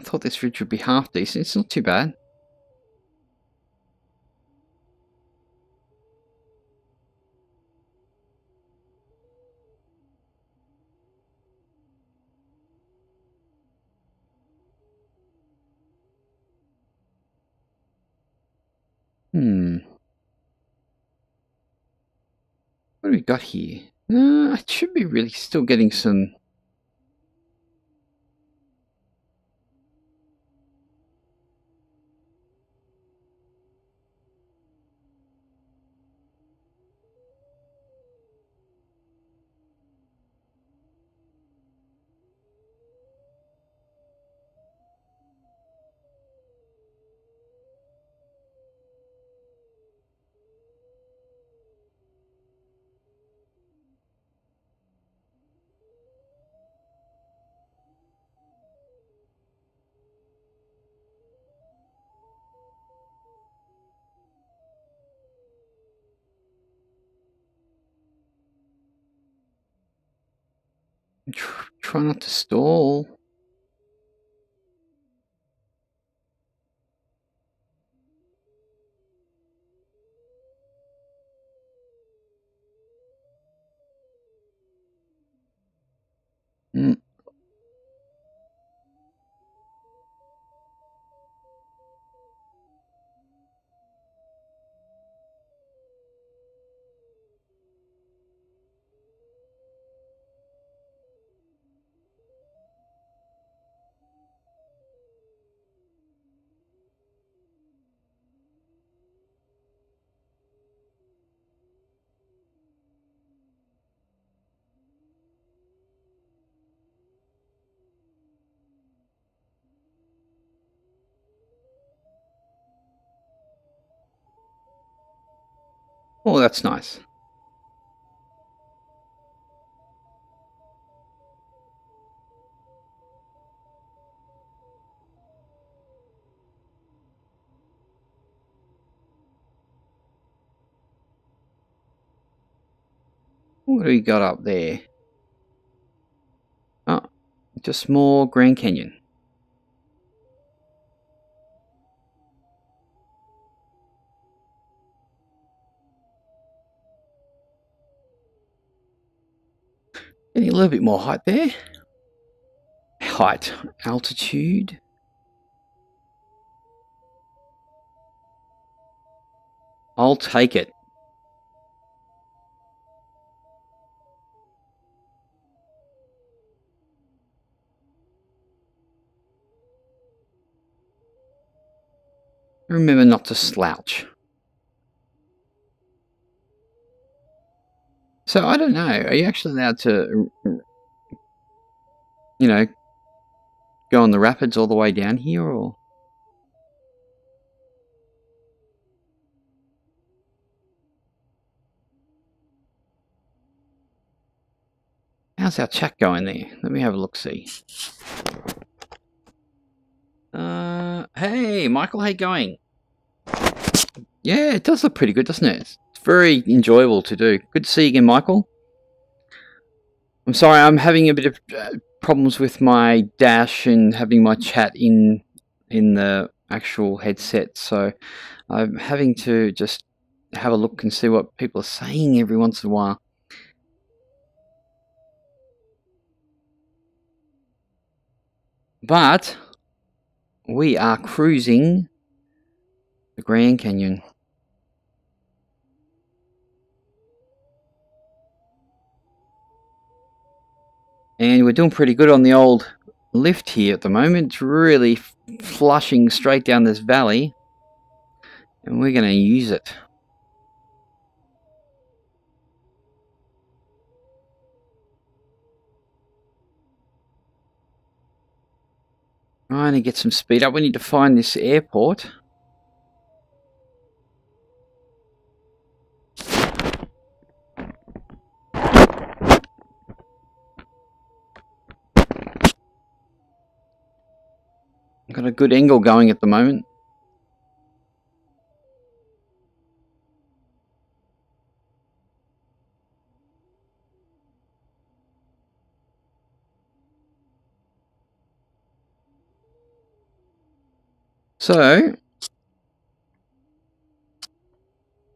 thought this ridge would be half decent. It's not too bad. What do we got here? I should be really still getting some... Try not to stall. Oh, that's nice. What do we got up there? Oh, just more Grand Canyon. Getting a little bit more height there. Height, altitude. I'll take it. Remember not to slouch. So I don't know, are you actually allowed to, you know, go on the rapids all the way down here, or? How's our chat going there? Let me have a look-see. Hey, Michael, how you going? Yeah, it does look pretty good, doesn't it? It's very enjoyable to do. Good to see you again, Michael. I'm sorry, I'm having a bit of problems with my dash and having my chat in the actual headset, so I'm having to just have a look and see what people are saying every once in a while. But we are cruising the Grand Canyon. And we're doing pretty good on the old lift here at the moment. It's really flushing straight down this valley. And we're going to use it. Trying to get some speed up. We need to find this airport. Got a good angle going at the moment. So,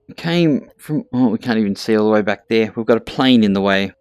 we came from... Oh, we can't even see all the way back there. We've got a plane in the way.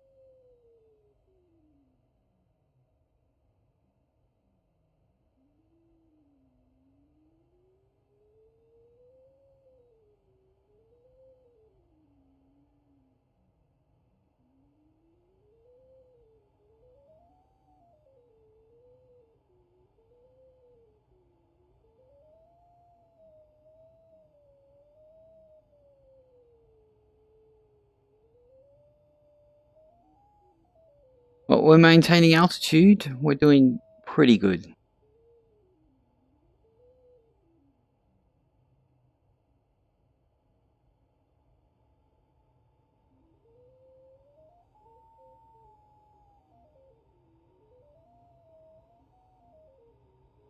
Well, we're maintaining altitude. We're doing pretty good.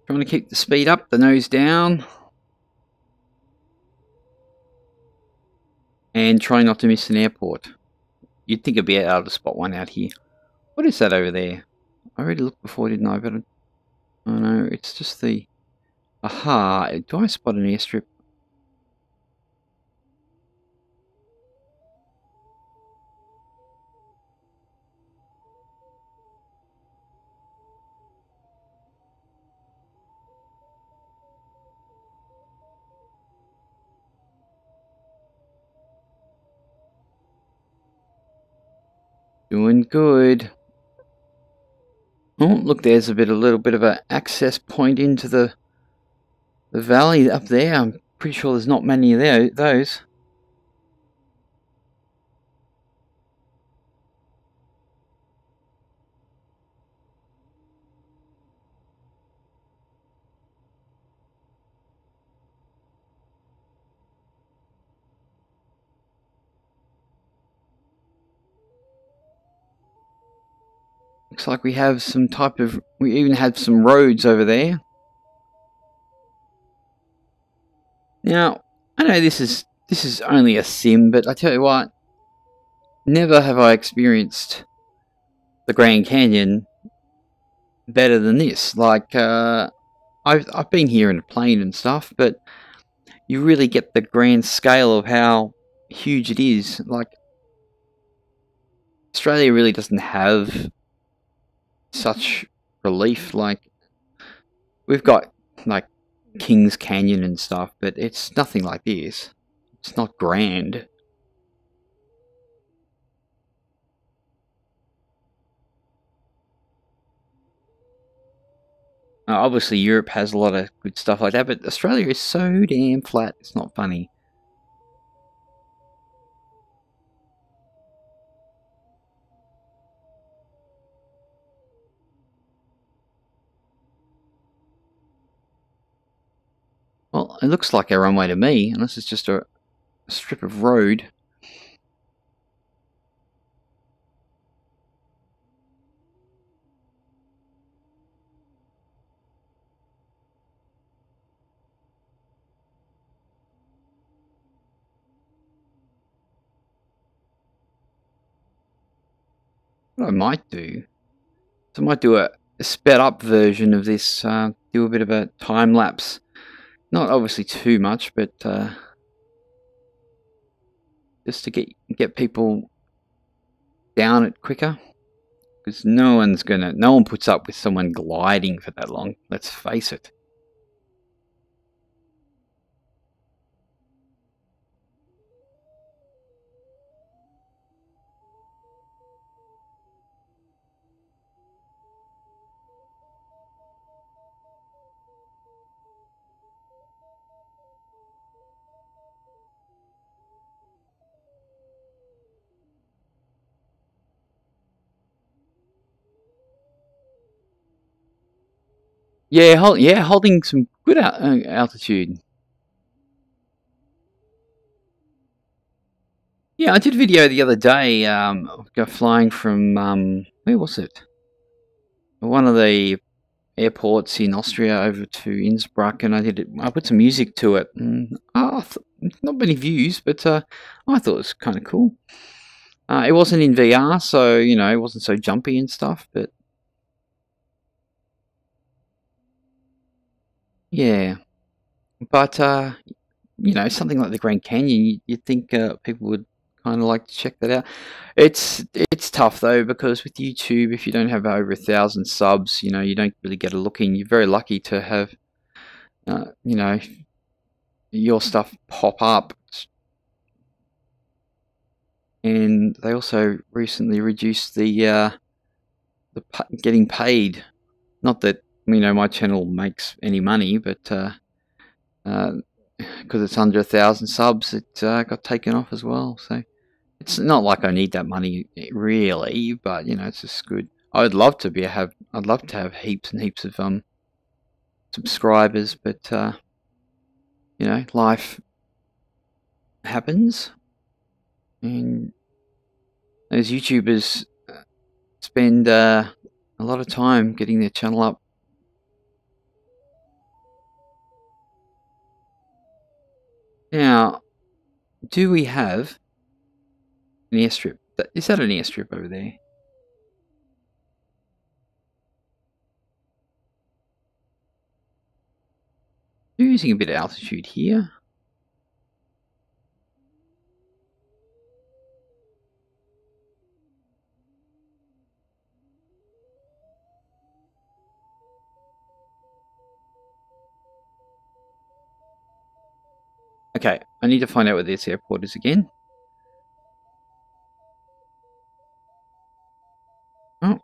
Trying to keep the speed up, the nose down. And try not to miss an airport. You'd think I'd be able to spot one out here. What is that over there? I already looked before, didn't I? But oh no, it's just the... Aha! Do I spot an airstrip? Doing good. Oh, look, there's a little bit of an access point into the valley up there. I'm pretty sure there's not many of those. Looks like we have some type of... We even had some roads over there. Now, I know this is only a sim, but I tell you what, never have I experienced the Grand Canyon better than this. Like, I've been here in a plane and stuff, but you really get the grand scale of how huge it is. Like, Australia really doesn't have such relief. Like, we've got like Kings Canyon and stuff, but it's nothing like this. It's not grand. Obviously Europe has a lot of good stuff like that, but Australia is so damn flat, it's not funny. Well, it looks like a runway to me, unless it's just a strip of road. What I might do, so I might do a sped up version of this, do a bit of a time lapse. Not obviously too much, but just to get people down it quicker. Because no one puts up with someone gliding for that long, let's face it. Yeah, holding some good altitude. Yeah, I did a video the other day, flying from, where was it? One of the airports in Austria over to Innsbruck, and I put some music to it. And, not many views, but I thought it was kind of cool. It wasn't in VR, so, you know, it wasn't so jumpy and stuff, but yeah. But you know, something like the Grand Canyon, you'd think people would kind of like to check that out. It's tough though, because with YouTube, if you don't have over 1,000 subs, you know, you don't really get a look in. You're very lucky to have you know, your stuff pop up. And they also recently reduced the getting paid. Not that, you know, my channel makes any money, but because it's under 1,000 subs, it got taken off as well. So it's not like I need that money really, but you know, it's just good. I'd love to have heaps and heaps of subscribers, but you know, life happens, and those YouTubers spend a lot of time getting their channel up. Now, do we have an airstrip? Is that an airstrip over there? Using a bit of altitude here. Okay, I need to find out where this airport is again. Oh.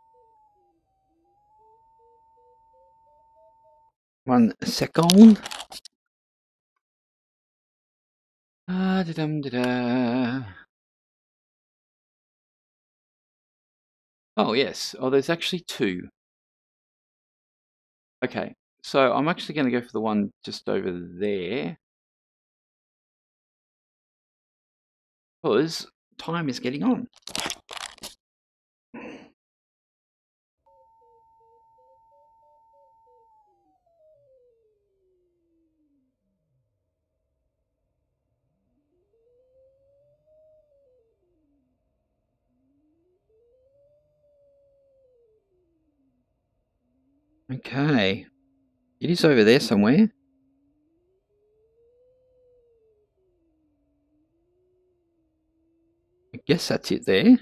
1 second. Oh, yes. Oh, there's actually 2. Okay, so I'm actually going to go for the one just over there, because time is getting on. Okay, it is over there somewhere. I guess that's it there.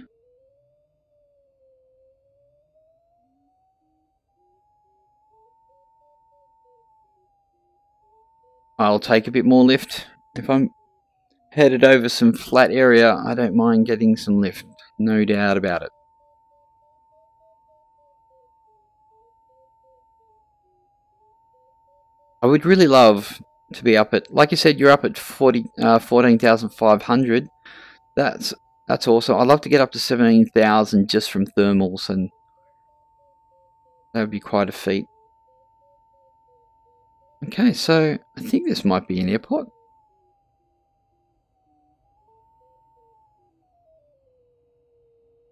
I'll take a bit more lift. If I'm headed over some flat area, I don't mind getting some lift, no doubt about it. I would really love to be up at, like you said, you're up at 14,500. That's awesome. I'd love to get up to 17,000 just from thermals, and that would be quite a feat. Okay, so I think this might be an airport.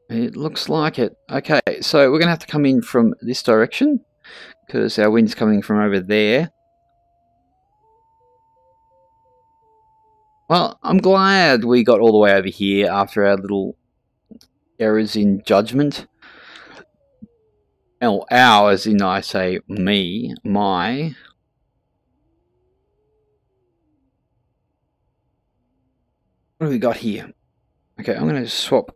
It looks like it. Okay, so we're going to have to come in from this direction, because our wind's coming from over there. Well, I'm glad we got all the way over here after our little errors in judgment. Oh, our, as in I say me, my. What do we got here? Okay, I'm going to swap.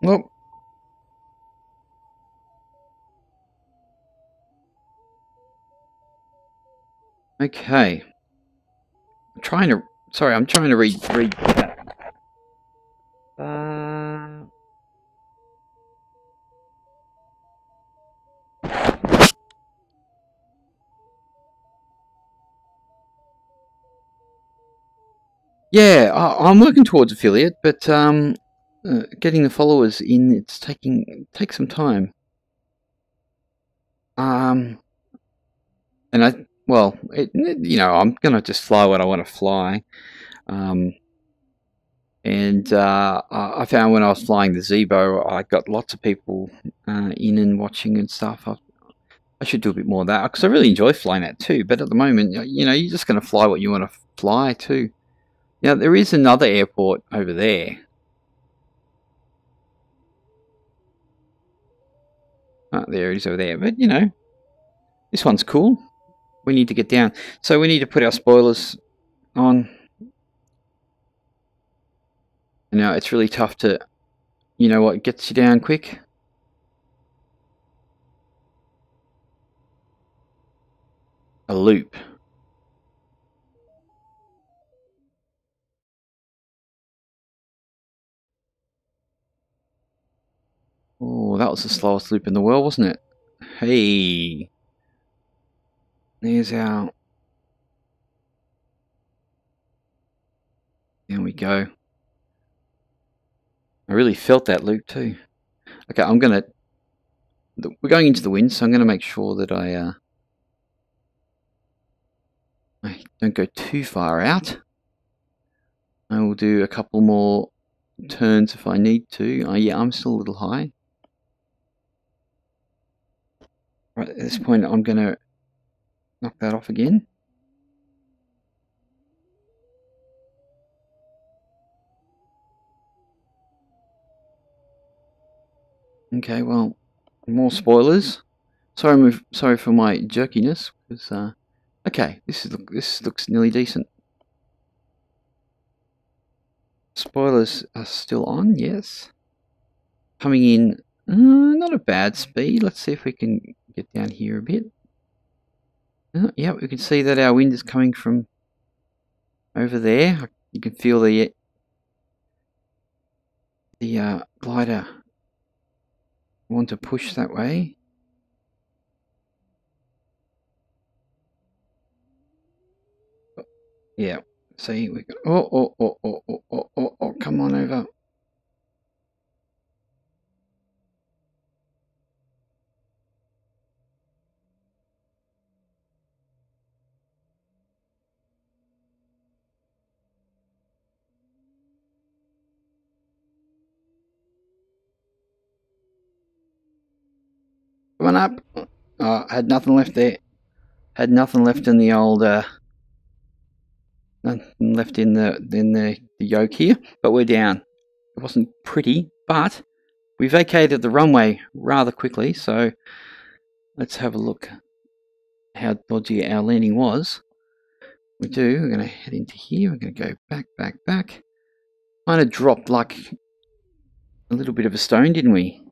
Well, okay. I'm trying to read that. Yeah, I'm working towards affiliate, but getting the followers in, takes some time. And you know, I'm gonna just fly what I want to fly. And I found when I was flying the Zebo, I got lots of people in and watching and stuff. I should do a bit more of that, because I really enjoy flying that too. But at the moment, you know, you're just going to fly what you want to fly too. Now, there is another airport over there. Oh, there it is over there. But, you know, this one's cool. We need to get down. So we need to put our spoilers on. Now, it's really tough to, you know what gets you down quick? A loop. Oh, that was the slowest loop in the world, wasn't it? Hey. There's our... There we go. I really felt that loop too. Okay, I'm going to... We're going into the wind, so I'm going to make sure that I don't go too far out. I will do a couple more turns if I need to. Oh, yeah, I'm still a little high. Right, at this point, I'm going to knock that off again. Okay, well, more spoilers. Sorry for my jerkiness. Because okay, this looks nearly decent. Spoilers are still on, yes. Coming in, not a bad speed. Let's see if we can get down here a bit. Yeah, we can see that our wind is coming from over there. You can feel the glider want to push that way. Yeah, see, we got, oh, come on over. Come on up. Oh, I had nothing left there. Had nothing left in the old, nothing left in the yoke here, but we're down. It wasn't pretty, but we vacated the runway rather quickly, so let's have a look how dodgy our landing was. We're going to head into here, we're going to go back. Kind of dropped like a little bit of a stone, didn't we?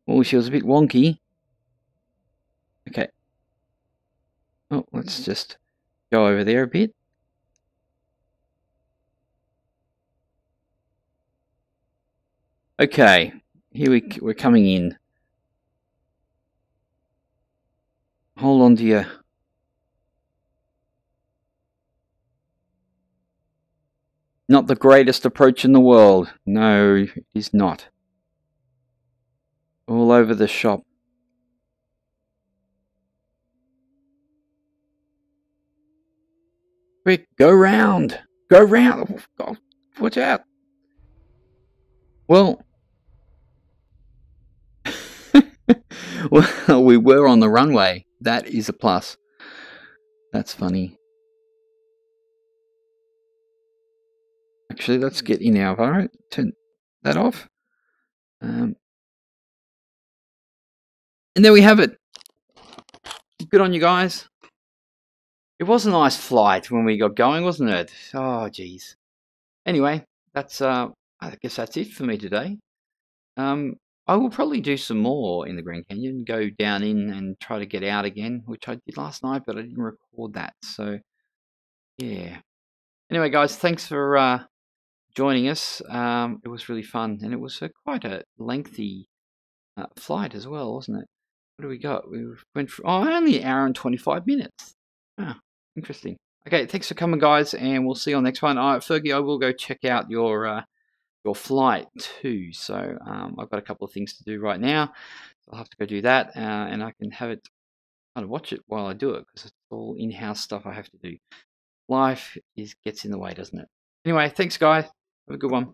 Oh, she was a bit wonky. Okay. Oh, let's just go over there a bit. Okay, here we're coming in. Hold on to your... Not the greatest approach in the world. No, it is not. All over the shop. Quick, go round. Go round. Oh, watch out. Well, well, we were on the runway. That is a plus. That's funny. Actually, let's get in our VAR. Turn that off. And there we have it. Good on you guys. It was a nice flight when we got going, wasn't it? Oh, geez. Anyway, that's I guess that's it for me today. I will probably do some more in the Grand Canyon, go down in and try to get out again, which I did last night, but I didn't record that. So, yeah. Anyway, guys, thanks for joining us. It was really fun, and it was quite a lengthy flight as well, wasn't it? What do we got? We went for only an hour and 25 minutes. Ah, interesting. Okay, thanks for coming, guys, and we'll see you on the next one. Fergie, I will go check out your flight too. So I've got a couple of things to do right now. So I'll have to go do that, and I can have it kind of watch it while I do it because it's all in-house stuff I have to do. Life gets in the way, doesn't it? Anyway, thanks, guys. Have a good one.